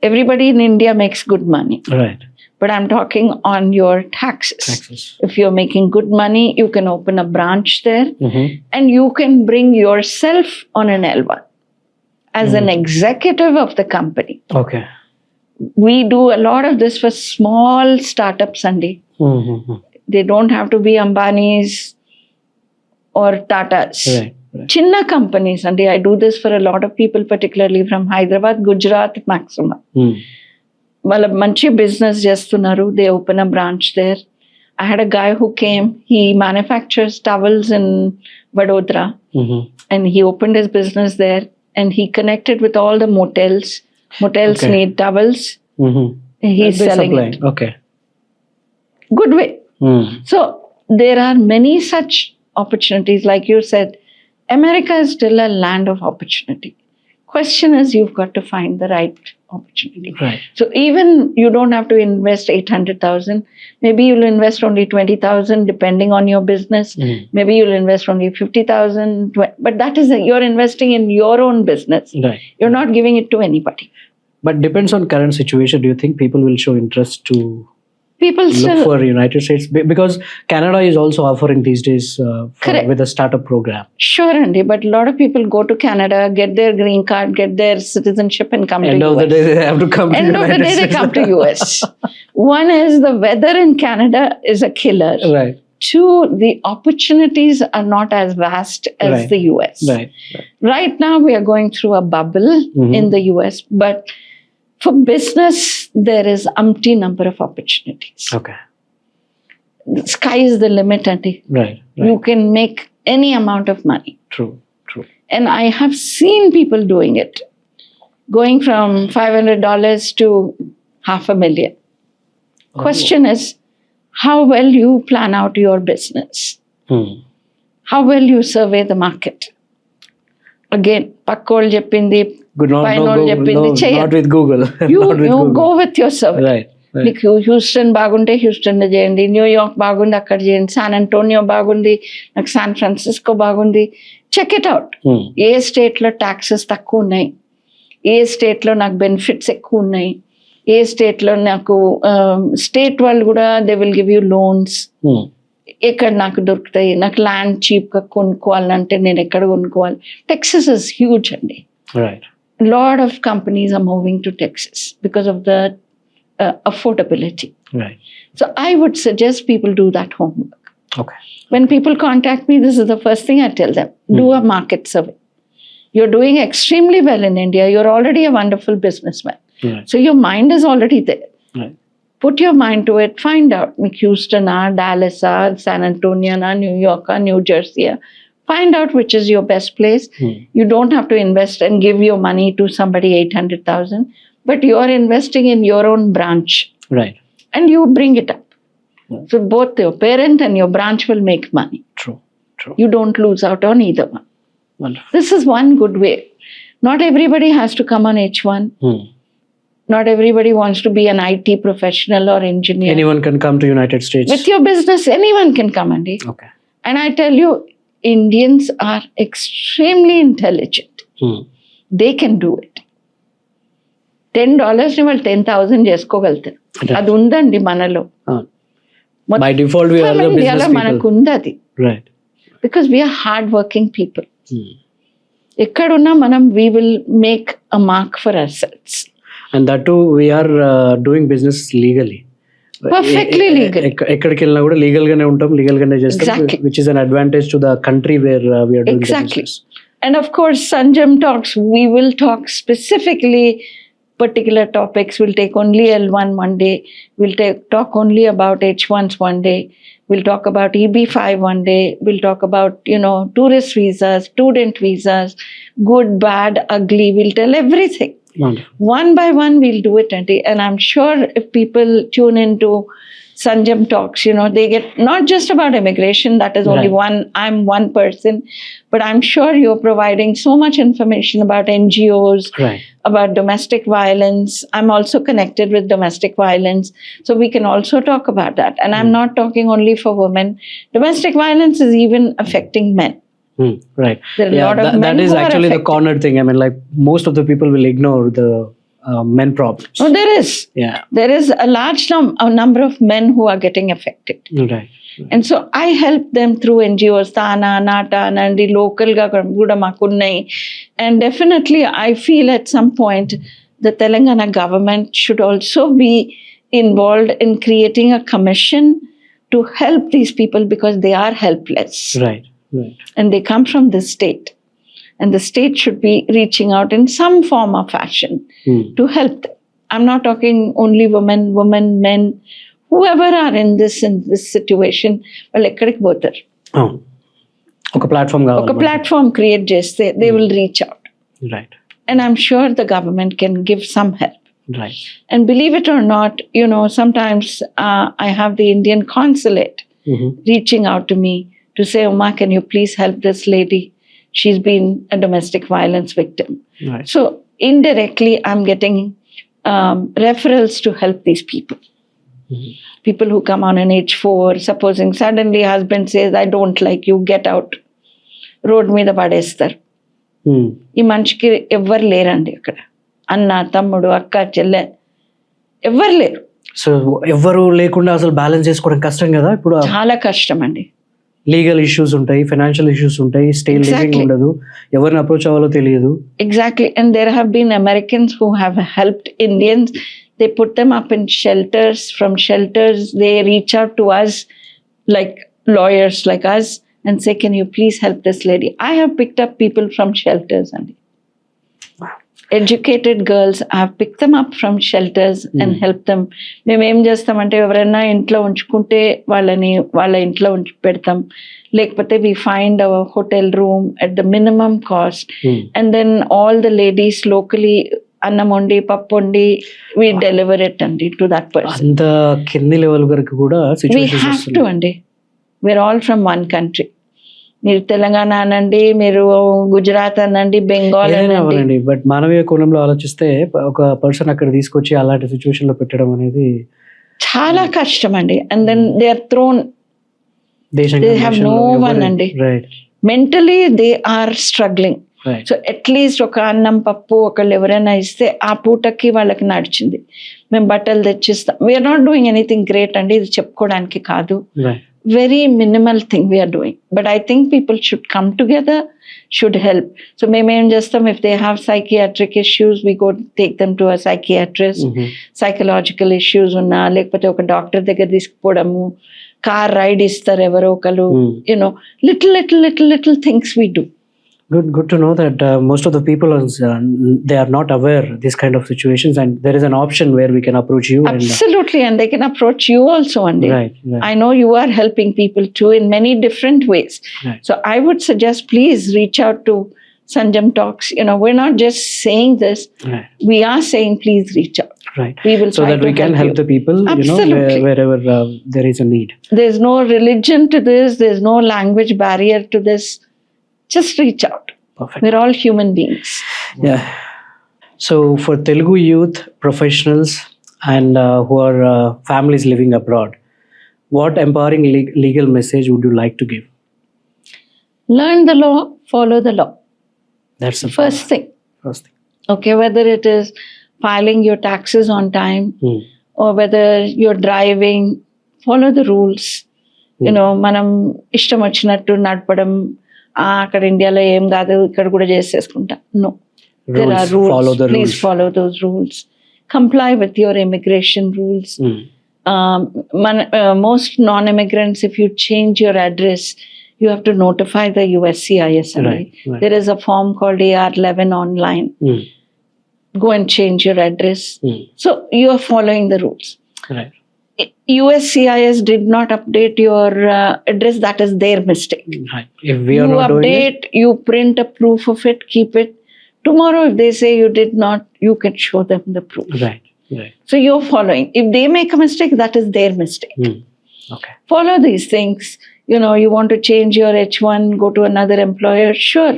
Speaker 2: Everybody in India makes good money.
Speaker 1: Right.
Speaker 2: But I'm talking on your taxes. If you're making good money, you can open a branch there, and you can bring yourself on an L1 as an executive of the company.
Speaker 1: Okay.
Speaker 2: We do a lot of this for small startups, Andy. They don't have to be Ambanis or Tatas.
Speaker 1: Right.
Speaker 2: Chinna companies, Andy. I do this for a lot of people, particularly from Hyderabad, Gujarat, maximum. Well, manchi business chestunaru. They open a branch there. I had a guy who came. He manufactures towels in Vadodara, and he opened his business there. And he connected with all the motels. Motels need towels. He's selling it.
Speaker 1: Okay.
Speaker 2: Good way. So there are many such opportunities. Like you said, America is still a land of opportunity. Question is, you've got to find the right opportunity.
Speaker 1: Right.
Speaker 2: So even you don't have to invest 800,000. Maybe you'll invest only 20,000 depending on your business. Maybe you'll invest only 50,000. But that is, you're investing in your own business.
Speaker 1: Right.
Speaker 2: You're not giving it to anybody.
Speaker 1: But depends on current situation. Do you think people will show interest to
Speaker 2: people
Speaker 1: look
Speaker 2: still,
Speaker 1: for United States? Because Canada is also offering these days
Speaker 2: Correct.
Speaker 1: with a startup program.
Speaker 2: sure, Andy, but a lot of people go to Canada, get their green card, get their citizenship, and come
Speaker 1: End
Speaker 2: to
Speaker 1: of
Speaker 2: US.
Speaker 1: the day, they have to come to
Speaker 2: End of the
Speaker 1: United
Speaker 2: day, they
Speaker 1: States.
Speaker 2: come to US. One is the weather in Canada is a killer.
Speaker 1: Right,
Speaker 2: Two, the opportunities are not as vast as
Speaker 1: Right.
Speaker 2: the US.
Speaker 1: right,
Speaker 2: Right now, we are going through a bubble
Speaker 1: Mhm.
Speaker 2: in the US, but for business, there is umpty number of opportunities.
Speaker 1: okay,
Speaker 2: The sky is the limit, Auntie.
Speaker 1: right,
Speaker 2: You
Speaker 1: right.
Speaker 2: can make any amount of money.
Speaker 1: True, true.
Speaker 2: And I have seen people doing it, going from $500 to $500,000. Question is how well you plan out your business,
Speaker 1: Hmm.
Speaker 2: how well you survey the market. Again, పక్కోళ్ళు చెప్పింది
Speaker 1: Good,
Speaker 2: పైనోళ్ళు చెప్పింది
Speaker 1: not
Speaker 2: చేయదు.
Speaker 1: with Google.
Speaker 2: You
Speaker 1: Not with Google.
Speaker 2: go with your survey.
Speaker 1: Right, right.
Speaker 2: మీకు Houston బాగుంటే హ్యూస్టన్లో చేయండి, New York బాగుంది అక్కడ చేయండి, San Antonio బాగుంది, నాకు శాన్ ఫ్రాన్సిస్కో బాగుంది. Check it out.
Speaker 1: Hmm.
Speaker 2: ఏ స్టేట్లో ట్యాక్సెస్ తక్కువ ఉన్నాయి, ఏ స్టేట్లో నాకు బెనిఫిట్స్ ఎక్కువ ఉన్నాయి, ఏ స్టేట్లో నాకు స్టేట్ వాళ్ళు కూడా they will give you loans,
Speaker 1: Hmm.
Speaker 2: ఎక్కడ నాకు దొరుకుతాయి, నాకు ల్యాండ్ చీప్గా కొనుక్కోవాలంటే నేను ఎక్కడ కొనుక్కోవాలి. టెక్సస్ ఇస్ హ్యూజ్ అండి.
Speaker 1: Right,
Speaker 2: Lot of companies are moving to Texas because of the affordability.
Speaker 1: right.
Speaker 2: So I would suggest people do that homework.
Speaker 1: Okay.
Speaker 2: When people contact me, this is the first thing I tell them. Do a market survey. You're doing extremely well in India. You're already a wonderful businessman.
Speaker 1: Right,
Speaker 2: So your mind is already there.
Speaker 1: right.
Speaker 2: Put your mind to it. Find out. Houston, Dallas, San Antonio, New York, New Jersey. Find out which is your best place.
Speaker 1: Hmm.
Speaker 2: You don't have to invest and give your money to somebody 800,000, but you're investing in your own branch
Speaker 1: Right.
Speaker 2: and you bring it up.
Speaker 1: Hmm.
Speaker 2: So both your parent and your branch will make money.
Speaker 1: True, true.
Speaker 2: You don't lose out on either one.
Speaker 1: Wonderful.
Speaker 2: This is one good way. Not everybody has to come on H1.
Speaker 1: Hmm.
Speaker 2: Not everybody wants to be an IT professional or engineer.
Speaker 1: Anyone can come to United States.
Speaker 2: With your business, anyone can come, Andy.
Speaker 1: Okay.
Speaker 2: And I tell you, Indians are extremely intelligent.
Speaker 1: Hmm.
Speaker 2: They can do it. $10 ని వాళ్ళు 10,000 చేసుకోగలుగుతారు.
Speaker 1: Right.
Speaker 2: అది ఉందండి మనలో.
Speaker 1: By default, we are the
Speaker 2: ఇండియాలో
Speaker 1: business
Speaker 2: మనకు
Speaker 1: people.
Speaker 2: ఉంది అది.
Speaker 1: Right.
Speaker 2: Because we're hard working people.
Speaker 1: Hmm.
Speaker 2: ఎక్కడున్నా మనం we will make a mark for ourselves.
Speaker 1: And that too, we are doing business legally.
Speaker 2: Perfectly legal.
Speaker 1: ఎక్కడికి వెళ్ళినా కూడా legal గానే ఉంటాం, లీగల్ గానే చేస్తాం,
Speaker 2: Exactly.
Speaker 1: which is an advantage to the country where we are doing
Speaker 2: Exactly.
Speaker 1: the business.
Speaker 2: And of course, Sanjam Talks, we will talk specifically particular topics. We'll take only L1 one day. We'll talk only about H1s one day. We'll talk about EB5 one day. We'll talk about, tourist visas, student visas, good, bad, ugly. We'll tell everything.
Speaker 1: Wonderful.
Speaker 2: One by one, we'll do it, Auntie. And I'm sure if people tune into Sanjam Talks, they get not just about immigration, that is only
Speaker 1: Right.
Speaker 2: I'm one person, but I'm sure you're providing so much information about NGOs,
Speaker 1: Right.
Speaker 2: about domestic violence. I'm also connected with domestic violence. So we can also talk about that. And I'm not talking only for women. Domestic violence is even affecting men.
Speaker 1: Hmm. Right.
Speaker 2: There are a lot of men
Speaker 1: that is
Speaker 2: who are
Speaker 1: actually the
Speaker 2: affected.
Speaker 1: corner thing. I mean, like most of the people will ignore the men problems.
Speaker 2: No, there is.
Speaker 1: Yeah.
Speaker 2: There is a large number of men who are getting affected.
Speaker 1: Right.
Speaker 2: And so I help them through NGOs, Tana, Nata, and the local Gudamakunai. And definitely, I feel at some point the Telangana government should also be involved in creating a commission to help these people because they are helpless.
Speaker 1: Right. Right.
Speaker 2: And they come from the state. And the state should be reaching out in some form or fashion
Speaker 1: Hmm.
Speaker 2: to help them. I'm not talking only women, men, whoever are in this situation, వాళ్ళు ఎక్కడికి పోతారు?
Speaker 1: అవును. ఒక platform
Speaker 2: ఒక
Speaker 1: కావాలి.
Speaker 2: Platform create చేస్తే they will reach out.
Speaker 1: Right.
Speaker 2: And I'm sure the government can give some help.
Speaker 1: Right.
Speaker 2: And believe it or not, sometimes I have the Indian consulate
Speaker 1: Mhm.
Speaker 2: reaching out to me to say, Uma, can you please help this lady? She's been a domestic violence victim.
Speaker 1: Right.
Speaker 2: So indirectly, I'm getting referrals to help these people.
Speaker 1: Mhm.
Speaker 2: People who come on an H4, supposing suddenly husband says, I don't like you, get out. Road మీద పడేస్తారు.
Speaker 1: Hmm.
Speaker 2: ఈ మనిషికి ఎవ్వరు లేరండి అక్కడ. అన్న, తమ్ముడు, అక్క, చెల్లె ఎవ్వరు లేరు.
Speaker 1: సో ఎవరు లేకుండా అసలు బ్యాలెన్స్ చేసుకోవడం కష్టం కదా ఇప్పుడు.
Speaker 2: చాలా కష్టం అండి.
Speaker 1: లీగల్ ఇష్యూస్ ఉంటాయి, ఫైనాన్షియల్ ఇష్యూస్ ఉంటాయి, స్టే లివింగ్
Speaker 2: Exactly.
Speaker 1: ఉండదు, ఎవరిని అప్రోచ్ అవ్వాలో తెలియదు.
Speaker 2: Exactly. And there have been Americans who have helped Indians. They put them up in shelters. From shelters, they reach out to us, like lawyers like us, and say, can you please help this lady? I have picked up people from shelters, and educated girls, I have picked them up from shelters and helped them. మేము ఏం చేస్తామంటే ఎవరైనా ఇంట్లో ఉంచుకుంటే వాళ్ళ ఇంట్లో ఉంచి పెడతాం, లేకపోతే we find a hotel room at the minimum cost, and then all the ladies locally అన్నం వండి పప్పు వండి we deliver it అండి to that person.
Speaker 1: అంత కింది లెవెల్ వరకు కూడా
Speaker 2: We
Speaker 1: సిచ్యువేషన్స్
Speaker 2: have to అండి. We're all from one country. మీరు తెలంగాణ అనండి, మీరు గుజరాత్ అనండి, బెంగాల్ అనండి.
Speaker 1: అవ్వాలండి. బట్ మానవీయ కోణంలో ఆలోచిస్తే ఒక పర్సన్ అక్కడ తీసుకొచ్చి అలాంటి సిచ్యువేషన్ లో పెట్టడం అనేది
Speaker 2: చాలా కష్టం అండి. And then they are thrown,
Speaker 1: దేశంగా
Speaker 2: they have no one అండి.
Speaker 1: Right
Speaker 2: mentally they are struggling.
Speaker 1: Right
Speaker 2: so at least ఒక అన్నం పప్పు ఒకళ్ళు ఎవరైనా ఇస్తే ఆ పూటకి వాళ్ళకి నడిచింది. మేము బట్టలు తెచ్చిస్తాం. We are not doing anything great అండి, ఇది చెప్పుకోవడానికి కాదు.
Speaker 1: Right
Speaker 2: Very minimal thing we are doing, but I think people should come together, should help. So మేము ఏం చేస్తాం, if they have psychiatric issues, we go take them to a psychiatrist. Psychological issues ఉన్నా, లేకపోతే ఒక doctor దగ్గర తీసుకుపోవడము, car ride ఇస్తారు ఎవరో ఒకరు, little things we do.
Speaker 1: Good to know that most of the people they are not aware this kind of situations, and there is an option where we can approach you.
Speaker 2: Absolutely, and they can approach you also one day.
Speaker 1: Right.
Speaker 2: I know you are helping people too in many different ways.
Speaker 1: Right.
Speaker 2: So I would suggest please reach out to Sanjam Talks. We're not just saying this.
Speaker 1: Right.
Speaker 2: We are saying please reach out.
Speaker 1: Right.
Speaker 2: We will
Speaker 1: So
Speaker 2: try
Speaker 1: that
Speaker 2: to
Speaker 1: we can help
Speaker 2: you.
Speaker 1: the people,
Speaker 2: Absolutely.
Speaker 1: wherever there is a need.
Speaker 2: There's no religion to this. There's no language barrier to this. Just reach out.
Speaker 1: Perfect.
Speaker 2: We're all human beings.
Speaker 1: Yeah. So for Telugu youth, professionals, and who are families living abroad, what empowering legal message would you like to give?
Speaker 2: Learn the law, follow the law.
Speaker 1: That's the
Speaker 2: First thing.
Speaker 1: first thing.
Speaker 2: Okay, whether it is filing your taxes on time,
Speaker 1: Hmm.
Speaker 2: or whether you're driving, follow the rules. మనం ఇష్టం వచ్చినట్టు నడపడం, అక్కడ ఇండియాలో ఏం కాదు ఇక్కడ కూడా చేసేసుకుంటా, no. There are rules.
Speaker 1: Follow the
Speaker 2: Please
Speaker 1: rules.
Speaker 2: follow those rules. Comply with your immigration rules.
Speaker 1: Hmm.
Speaker 2: Most non-immigrants, if you change your address, you have to notify the USCIS.
Speaker 1: Right.
Speaker 2: There is a form called AR11 online.
Speaker 1: Hmm.
Speaker 2: Go and change your address.
Speaker 1: Hmm.
Speaker 2: So you are following the rules.
Speaker 1: Right.
Speaker 2: USCIS did not update your address. That is their mistake.
Speaker 1: Right. If we are
Speaker 2: You
Speaker 1: not doing it,
Speaker 2: update, you print a proof of it, keep it. Tomorrow, if they say you did not, you can show them the proof.
Speaker 1: right. Right.
Speaker 2: So you're following. If they make a mistake, that is their mistake.
Speaker 1: Hmm. Okay.
Speaker 2: Follow these things. You want to change your H1, go to another employer. Sure.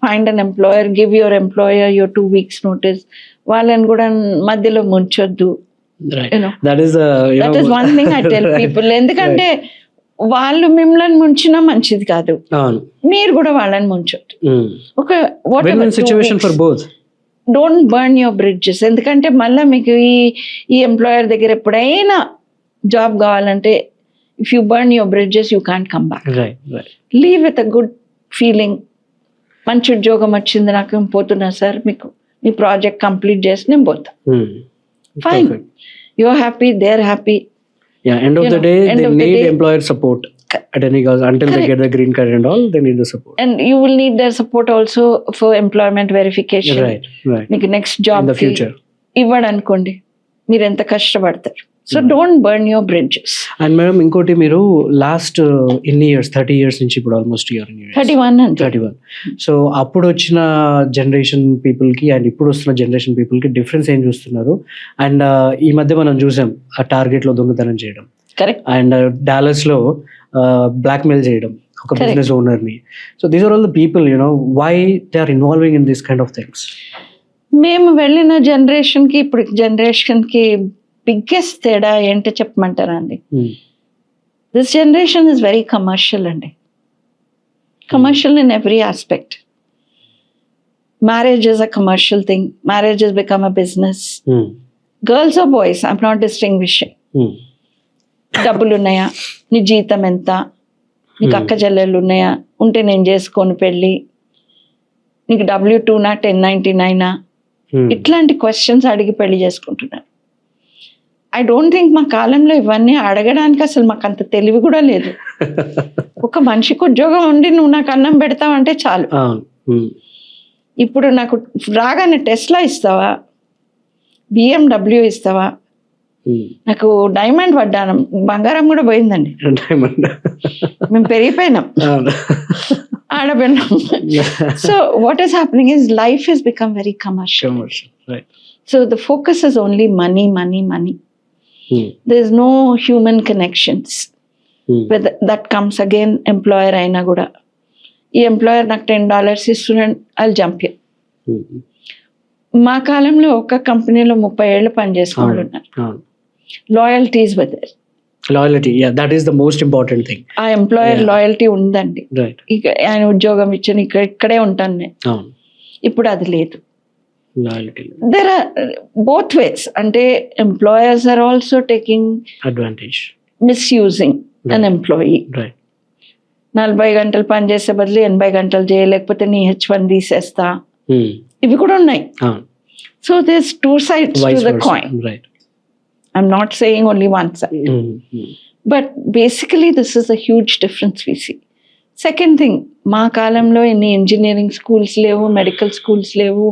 Speaker 2: Find an employer, give your employer your 2 weeks notice. వాళ్ళని కూడా మధ్యలో ముంచొద్దు.
Speaker 1: Right.
Speaker 2: You know.
Speaker 1: That is
Speaker 2: That is one thing I tell
Speaker 1: Right.
Speaker 2: people. ఎందుకంటే వాళ్ళు మిమ్మల్ని ముంచినా మంచిది కాదు,
Speaker 1: అవును.
Speaker 2: మీరు కూడా వాళ్ళని ముంచొద్దు. ఒక
Speaker 1: Win-win situation for both.
Speaker 2: Don't burn your bridges. ఎందుకంటే మళ్ళీ మీకు ఈ ఎంప్లాయర్ దగ్గర ఎప్పుడైనా జాబ్ కావాలంటే, if you burn your bridges you can't come back.
Speaker 1: Right. Right.
Speaker 2: Leave with a good feeling. మంచి ఉద్యోగం వచ్చింది నాకు, నేను పోతున్నా సార్, మీకు మీ ప్రాజెక్ట్ కంప్లీట్ చేసి నేను పోతా.
Speaker 1: Hmm.
Speaker 2: Fine.
Speaker 1: Perfect.
Speaker 2: You are happy, they are happy.
Speaker 1: Yeah. End of the day,
Speaker 2: end
Speaker 1: they
Speaker 2: of the
Speaker 1: need
Speaker 2: day-
Speaker 1: employer support at any cost until they get the green card and all. They need the support.
Speaker 2: And you will need their support also for employment verification.
Speaker 1: Right. Right.
Speaker 2: మీకు next job
Speaker 1: In the future.
Speaker 2: ఇవ్వడు అనుకోండి, మీరు ఎంత కష్టపడతారు. So don't burn your bridges.
Speaker 1: And madam ఇంకోటి, మీరు last ఇన్ని years 30 years నుంచి ఇప్పుడు ఆల్మోస్ట్
Speaker 2: 31 అంతే.
Speaker 1: 31. సో అప్పుడు వచ్చిన జనరేషన్ పీపుల్కి అండ్ ఇప్పుడు వస్తున్న జనరేషన్ పీపుల్కి డిఫరెన్స్ ఏం చూస్తున్నారు? అండ్ ఈ మధ్య మనం చూసాం ఆ టార్గెట్లో దొంగతనం చేయడం,
Speaker 2: కరెక్ట్.
Speaker 1: అండ్ డాలస్లో బ్లాక్మెయిల్ చేయడం ఒక
Speaker 2: Correct.
Speaker 1: బిజినెస్ ఓనర్ని. So these are all the people why they are involving in this kind of things.
Speaker 2: మేము వెళ్ళిన జనరేషన్కి ఇప్పుడు జనరేషన్కి బిగ్గెస్ట్ తేడా ఏంటో చెప్పమంటారా అండి? This generation is very commercial అండి. Commercial in every aspect. Marriage is a commercial thing. Marriage is become a business. Girls or boys, I'm not distinguishing. డబ్బులు ఉన్నాయా, నీ జీతం ఎంత, నీకు అక్క చెల్లెళ్ళు ఉన్నాయా, ఉంటే నేను చేసుకోను పెళ్ళి, నీకు W2నా 1099నా, ఇట్లాంటి క్వశ్చన్స్ అడిగి పెళ్లి చేసుకుంటున్నారు. ఐ డోంట్ థింక్ మా కాలంలో ఇవన్నీ అడగడానికి అసలు మాకు అంత తెలివి కూడా లేదు. ఒక మనిషికి ఉద్యోగం ఉండి నువ్వు నాకు అన్నం పెడతావంటే చాలు. ఇప్పుడు నాకు రాగానే టెస్లా ఇస్తావా, BMW ఇస్తావా, నాకు డైమండ్ పడ్డాను, బంగారం కూడా పోయిందండి, మేము పెరిగిపోయినాం, ఆడబిన్నాం. So what is happening is life is become very commercial. So the focus is only money money money. There is no human connections. That comes again employer అయినా కూడా, ఈ ఎంప్లాయర్ నాకు $10 ఇస్తున్నాడు, I'll jump here. మా కాలంలో ఒక కంపెనీలో 30 ఏళ్ళు పనిచేసుకుని ఉన్నారు. Loyalties with their.
Speaker 1: Loyalty, yeah, that is the most important thing.
Speaker 2: ఆ ఎంప్లాయర్ లాయల్టీ ఉందండి. ఇక ఆయన ఉద్యోగం ఇచ్చిన ఇక్కడే ఉంటాను నేను. ఇప్పుడు అది లేదు. There are both ways. అంటే employers are also taking
Speaker 1: advantage,
Speaker 2: misusing an employee. 40 గంటలు పని చేసే బదులు 80 గంటలు చేయలేకపోతే నీ H1 తీసేస్తా, ఇవి కూడా ఉన్నాయి. So there's two sides to the coin. I'm not saying only one side. But basically this is a huge difference we see. Second thing, మా కాలంలో ఎన్ని ఇంజనీరింగ్ స్కూల్స్ లేవు, మెడికల్ స్కూల్స్ లేవు,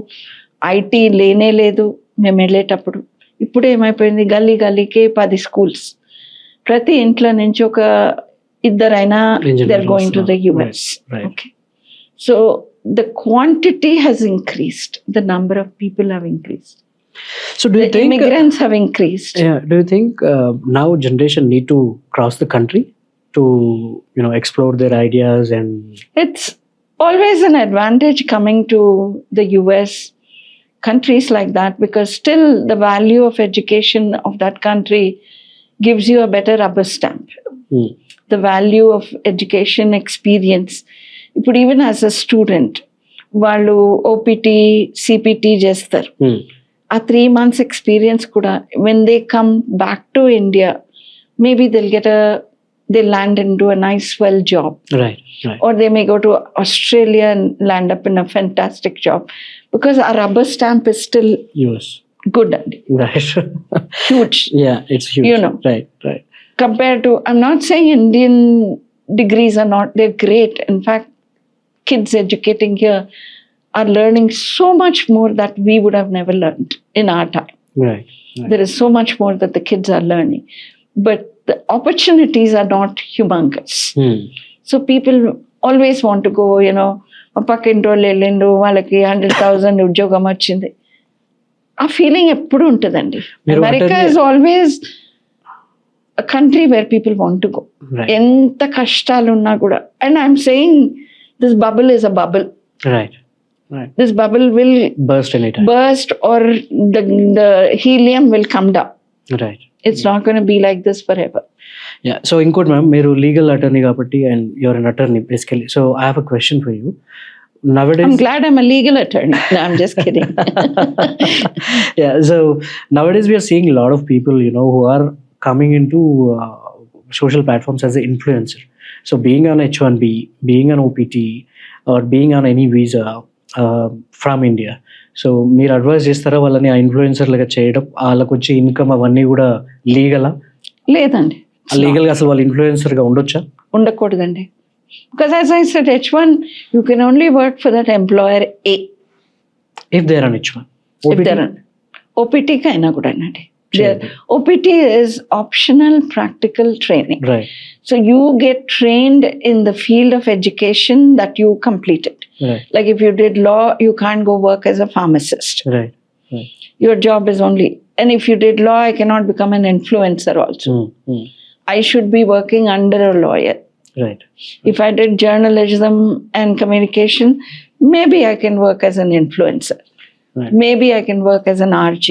Speaker 2: IT లేనే లేదు మేము వెళ్ళేటప్పుడు. ఇప్పుడు ఏమైపోయింది, గల్లీ గల్లీకి 10 స్కూల్స్, ప్రతి ఇంట్లో నుంచి ఒక ఇద్దరైనా they are going to the US. Okay, so the quantity has increased, the number of people have increased.
Speaker 1: So do you think
Speaker 2: immigrants have increased?
Speaker 1: Yeah, do you think now generation need to cross the country to, you know, explore their ideas? And
Speaker 2: it's always an advantage coming to the US, countries like that, because still the value of education of that country gives you a better rubber stamp. The value of education experience. But even as a student, వాళ్ళు OPT, CPT చేస్తారు. ఆ 3 months experience kuda, when they come back to India, maybe they'll land into a nice well job.
Speaker 1: Right.
Speaker 2: Or they may go to Australia and land up in a fantastic job, because our rubber stamp is still
Speaker 1: US.
Speaker 2: Good.
Speaker 1: Right.
Speaker 2: Huge.
Speaker 1: Yeah, it's huge.
Speaker 2: You know.
Speaker 1: Right.
Speaker 2: Compared to, I'm not saying Indian degrees are not, they're great. In fact, kids educating here are learning so much more that we would have never learned in our time.
Speaker 1: Right.
Speaker 2: There is so much more that the kids are learning. But the opportunities are not humongous. So people always want to go, you know, పక్కింటో వెళ్ళిండు వాళ్ళకి 100,000 ఉద్యోగం వచ్చింది, ఆ feeling ఎప్పుడు ఉంటుందండి. America is always a country where people want to go. ఎంత కష్టాలు ఉన్నా కూడా. And I'm saying this bubble is a bubble.
Speaker 1: Right.
Speaker 2: This bubble will burst or the helium will come down.
Speaker 1: Right.
Speaker 2: It's not going to be like this forever.
Speaker 1: Yeah. So inkoti ma'am, మీరు legal attorney కాబట్టి, and you're an attorney basically. So I have a question for you. Nowadays,
Speaker 2: I'm glad I'm a legal attorney. No, I'm just kidding.
Speaker 1: Yeah. So nowadays we are seeing a lot of people, you know, who are coming into social platforms as an influencer. So being on H1B, being on OPT, or being on any visa from India. So మీరు advice చేస్తారా వాళ్ళని ఆ ఇన్ఫ్లుయెన్సర్లుగా చేయడం, వాళ్ళకు వచ్చే income అవన్నీ కూడా లీగలా?
Speaker 2: లేదండి,
Speaker 1: లీగల్గా అసలు వాళ్ళు ఇన్ఫ్లుయెన్సర్గా ఉండొచ్చా?
Speaker 2: ఉండకూడదండి. Because as I said, H1 you can only work for that employer A.
Speaker 1: If they are on H1.
Speaker 2: OPTకి అయినా కూడా అండి. OPT is optional practical training.
Speaker 1: Right.
Speaker 2: So you get trained in the field of education that you completed.
Speaker 1: Right.
Speaker 2: Like if you did law, you can't go work as a pharmacist.
Speaker 1: Right.
Speaker 2: Your job is only, and if you did law, I cannot become an influencer also. I should be working under a lawyer.
Speaker 1: Right.
Speaker 2: If I did journalism and communication, maybe I can work as an influencer.
Speaker 1: Right.
Speaker 2: Maybe I can work as an RJ.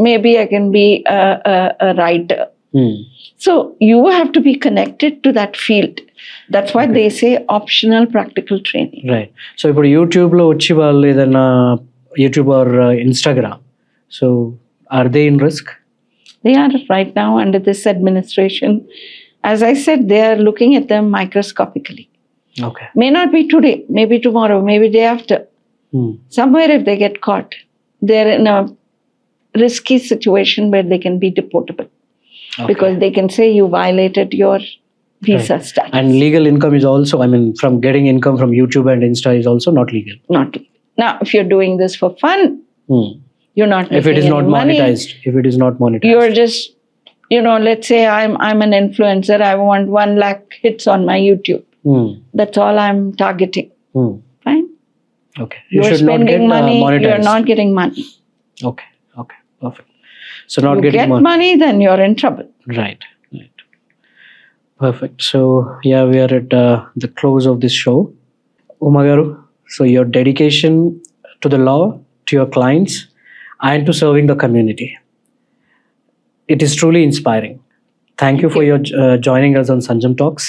Speaker 2: Maybe I can be a writer. So you have to be connected to that field. That's why they say optional practical training.
Speaker 1: Right. So ఇప్పుడు యూట్యూబ్లో వచ్చి వాళ్ళు ఏదైనా YouTube or Instagram, so are they in risk?
Speaker 2: They are right now under this administration. As I said, they are looking at them microscopically.
Speaker 1: Okay.
Speaker 2: May not be today, maybe tomorrow, maybe day after. Somewhere if they get caught, they're in a risky situation where they can be deportable.
Speaker 1: Okay.
Speaker 2: Because they can say you violated your visa status.
Speaker 1: And legal income is also, I mean, from getting income from YouTube and Insta is also not legal.
Speaker 2: Not legal. Now, if you're doing this for fun, you're not making
Speaker 1: If it is
Speaker 2: any
Speaker 1: not
Speaker 2: money.
Speaker 1: monetized, if it is not monetized.
Speaker 2: You're just, let's say I'm an influencer. I want 1 lakh hits on my YouTube. That's all I'm targeting. Fine.
Speaker 1: Okay. You
Speaker 2: You're
Speaker 1: should not
Speaker 2: spending
Speaker 1: get
Speaker 2: money.
Speaker 1: monetized.
Speaker 2: You're not getting money.
Speaker 1: Okay. Perfect. So not
Speaker 2: You
Speaker 1: getting
Speaker 2: get money, then you're in trouble.
Speaker 1: Right. Perfect. So yeah, we are at the close of this show. Uma garu, so your dedication to the law, to your clients, and to serving the community, it is truly inspiring. Thank you for your joining us on Sanjam Talks,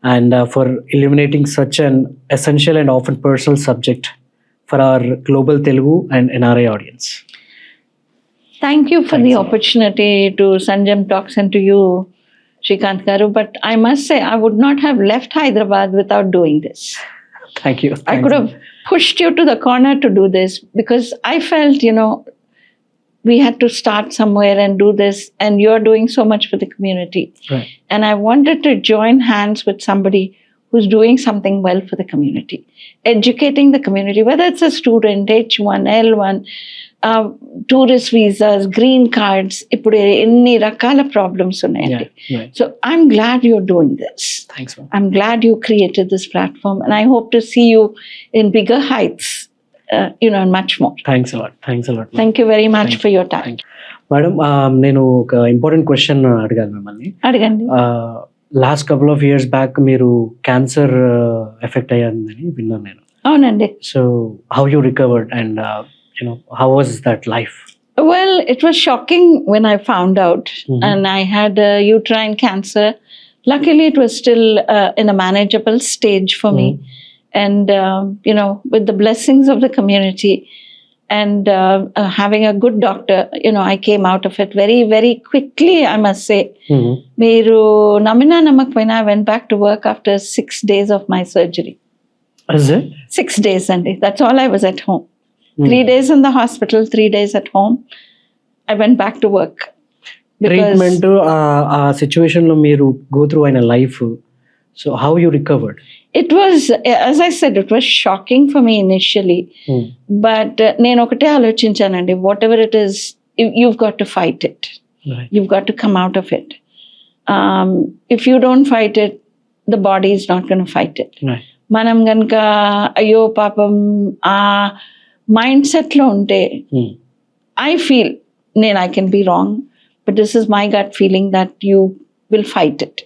Speaker 1: and for illuminating such an essential and often personal subject for our global Telugu and NRI audience.
Speaker 2: Thank you for
Speaker 1: Thanks
Speaker 2: the
Speaker 1: a lot.
Speaker 2: opportunity to Sanjam Talks and to you, Shrikant Garu. But I must say, I would not have left Hyderabad without doing this.
Speaker 1: Thank you.
Speaker 2: I could have pushed you to the corner to do this because I felt, we had to start somewhere and do this, and you're doing so much for the community.
Speaker 1: Right.
Speaker 2: And I wanted to join hands with somebody who's doing something well for the community, educating the community, whether it's a student, H1, L1, tourist visas, green cards, ఇప్పుడు ఎన్ని రకాల problems ఉన్నాయండి.
Speaker 1: Right.
Speaker 2: So I'm glad you're doing this.
Speaker 1: Thanks, ma'am.
Speaker 2: I'm glad you created this platform, and I hope to see you in bigger heights, and much more.
Speaker 1: Thanks a lot. Ma'am.
Speaker 2: Thank you very much
Speaker 1: Thank
Speaker 2: for your time.
Speaker 1: Madam, నేను ఒక important question అడిగాను మిమ్మల్ని.
Speaker 2: అడగండి.
Speaker 1: Last couple of years back మీరు cancer effect అయ్యిందని విన్నాను నేను.
Speaker 2: అవునండి.
Speaker 1: So how you recovered and how was that life?
Speaker 2: Well, it was shocking when I found out, and I had uterine cancer. Luckily, it was still in a manageable stage for me. And, with the blessings of the community and having a good doctor, I came out of it very, very quickly, I must say. Meeru namina namakpoina, I went back to work after 6 days of my surgery.
Speaker 1: Is it?
Speaker 2: 6 days, Andy. That's all I was at home. 3 days in the hospital, 3 days at home. I went back to work.
Speaker 1: Treatment ఆ situation లో మీరు go through అయిన life, so how you recovered?
Speaker 2: It was, as I said, it was shocking for me initially. But నేను ఒకటే ఆలోచించానండి, whatever it is, you've got to fight it.
Speaker 1: Right.
Speaker 2: You've got to come out of it. If you don't fight it, the body is not going to fight it.
Speaker 1: Right.
Speaker 2: మనం కనుక అయ్యో పాపం ఆ mind సెట్లో ఉంటే, I feel, I can be wrong, but this is my gut feeling that you will fight it.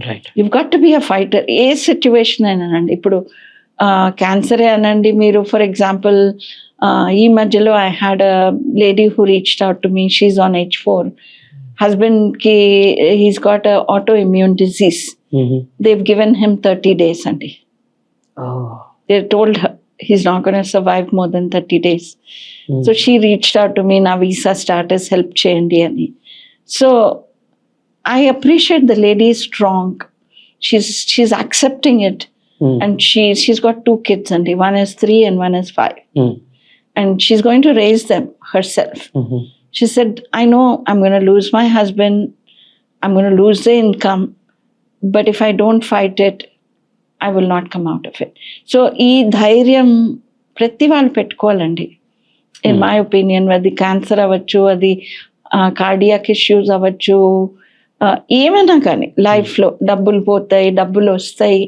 Speaker 1: Right.
Speaker 2: You've got to be a fighter. ఏ situation అయినానండి, ఇప్పుడు క్యాన్సరే అనండి మీరు, ఫర్ ఎగ్జాంపుల్ ఈ మధ్యలో I had a lady who reached out to me, she's on H4, హస్బెండ్కి he's got a autoimmune disease, they've given him 30 days అండి. They told her he's not going to survive more than 30 days. So she reached out to me, na visa status help cheyandi ani. So I appreciate the lady is strong. She's accepting it. And she's got 2 kids, and one is 3 and one is 5. And she's going to raise them herself. She said, I know I'm going to lose my husband, I'm going to lose the income, but if I don't fight it, I will not come out of it. So ఈ ధైర్యం ప్రతి వాళ్ళు పెట్టుకోవాలండి, in my opinion. అది cancer అవ్వచ్చు, అది cardiac issues అవ్వచ్చు, ఏమైనా కానీ లైఫ్లో డబ్బులు పోతాయి, డబ్బులు వస్తాయి,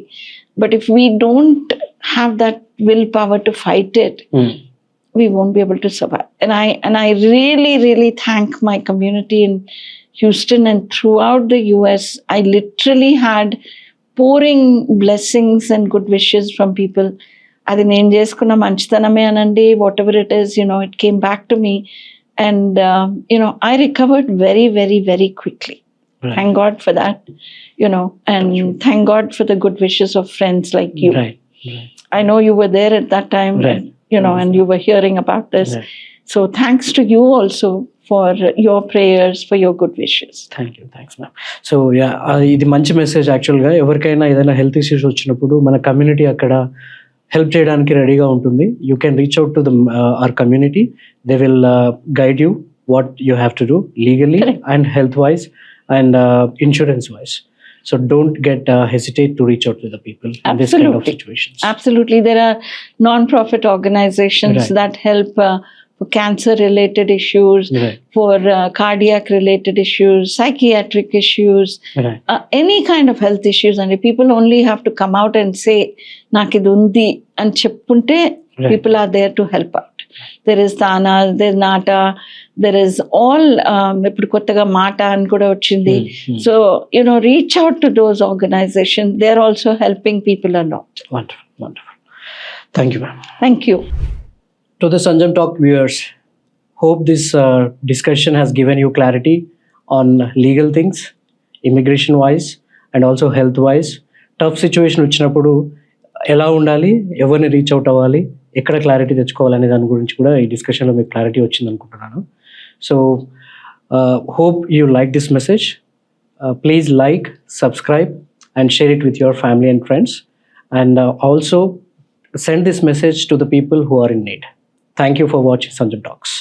Speaker 2: but if we don't have that will power to fight it, we won't be able to survive. And I really, really thank my community in Houston and throughout the US. I literally had pouring blessings and good wishes from people. అది నేను చేసుకున్న మంచితనమే అనండి, what ever it is, it came back to me, and I recovered very, very, very quickly. Right. Thank God for that, and thank God for the good wishes of friends like you.
Speaker 1: Right.
Speaker 2: I know you were there at that time,
Speaker 1: right.
Speaker 2: and you were hearing about this. Right. So thanks to you also for your prayers, for your good wishes.
Speaker 1: Thanks ma'am. So yeah, ఇది మంచి message యాక్చువల్గా. ఎవరికైనా ఏదైనా health issues వచ్చినప్పుడు మన community అక్కడ help చేయడానికి రెడీగా ఉంటుంది. You can reach out to the our community. They will guide you what you have to do legally
Speaker 2: Correct.
Speaker 1: And health wise and insurance wise. So don't hesitate to reach out to the people in this kind of
Speaker 2: Absolutely.
Speaker 1: situations.
Speaker 2: Absolutely. There are non-profit organizations
Speaker 1: Right.
Speaker 2: that help for cancer-related issues,
Speaker 1: Right,
Speaker 2: for cardiac-related issues, psychiatric issues,
Speaker 1: right,
Speaker 2: any kind of health issues. And people only have to come out and say, "Nakidu undi," and cheppunte,
Speaker 1: Right.
Speaker 2: people are there to help out. There is Tana, there is Nata, there is all, ఇప్పుడు కొత్తగా మాట అని కూడా వచ్చింది. So, reach out to those organizations. They're also helping people a lot.
Speaker 1: wonderful, wonderful. Thank you, ma'am.
Speaker 2: Thank you.
Speaker 1: To the Sanjam Talk viewers, hope this discussion has given you clarity on legal things, immigration wise and also health wise. Tough situation వచ్చినప్పుడు ఎలా ఉండాలి, ఎవరిని reach out అవ్వాలి, ఎక్కడ clarity తెచ్చుకోవాలనే దాని గురించి కూడా ఈ డిస్కషన్లో మీకు క్లారిటీ వచ్చింది అనుకుంటున్నాను. So hope you like this message. Please like, subscribe and share it with your family and friends, and also send this message to the people who are in need. Thank you for watching Sanjam Talks.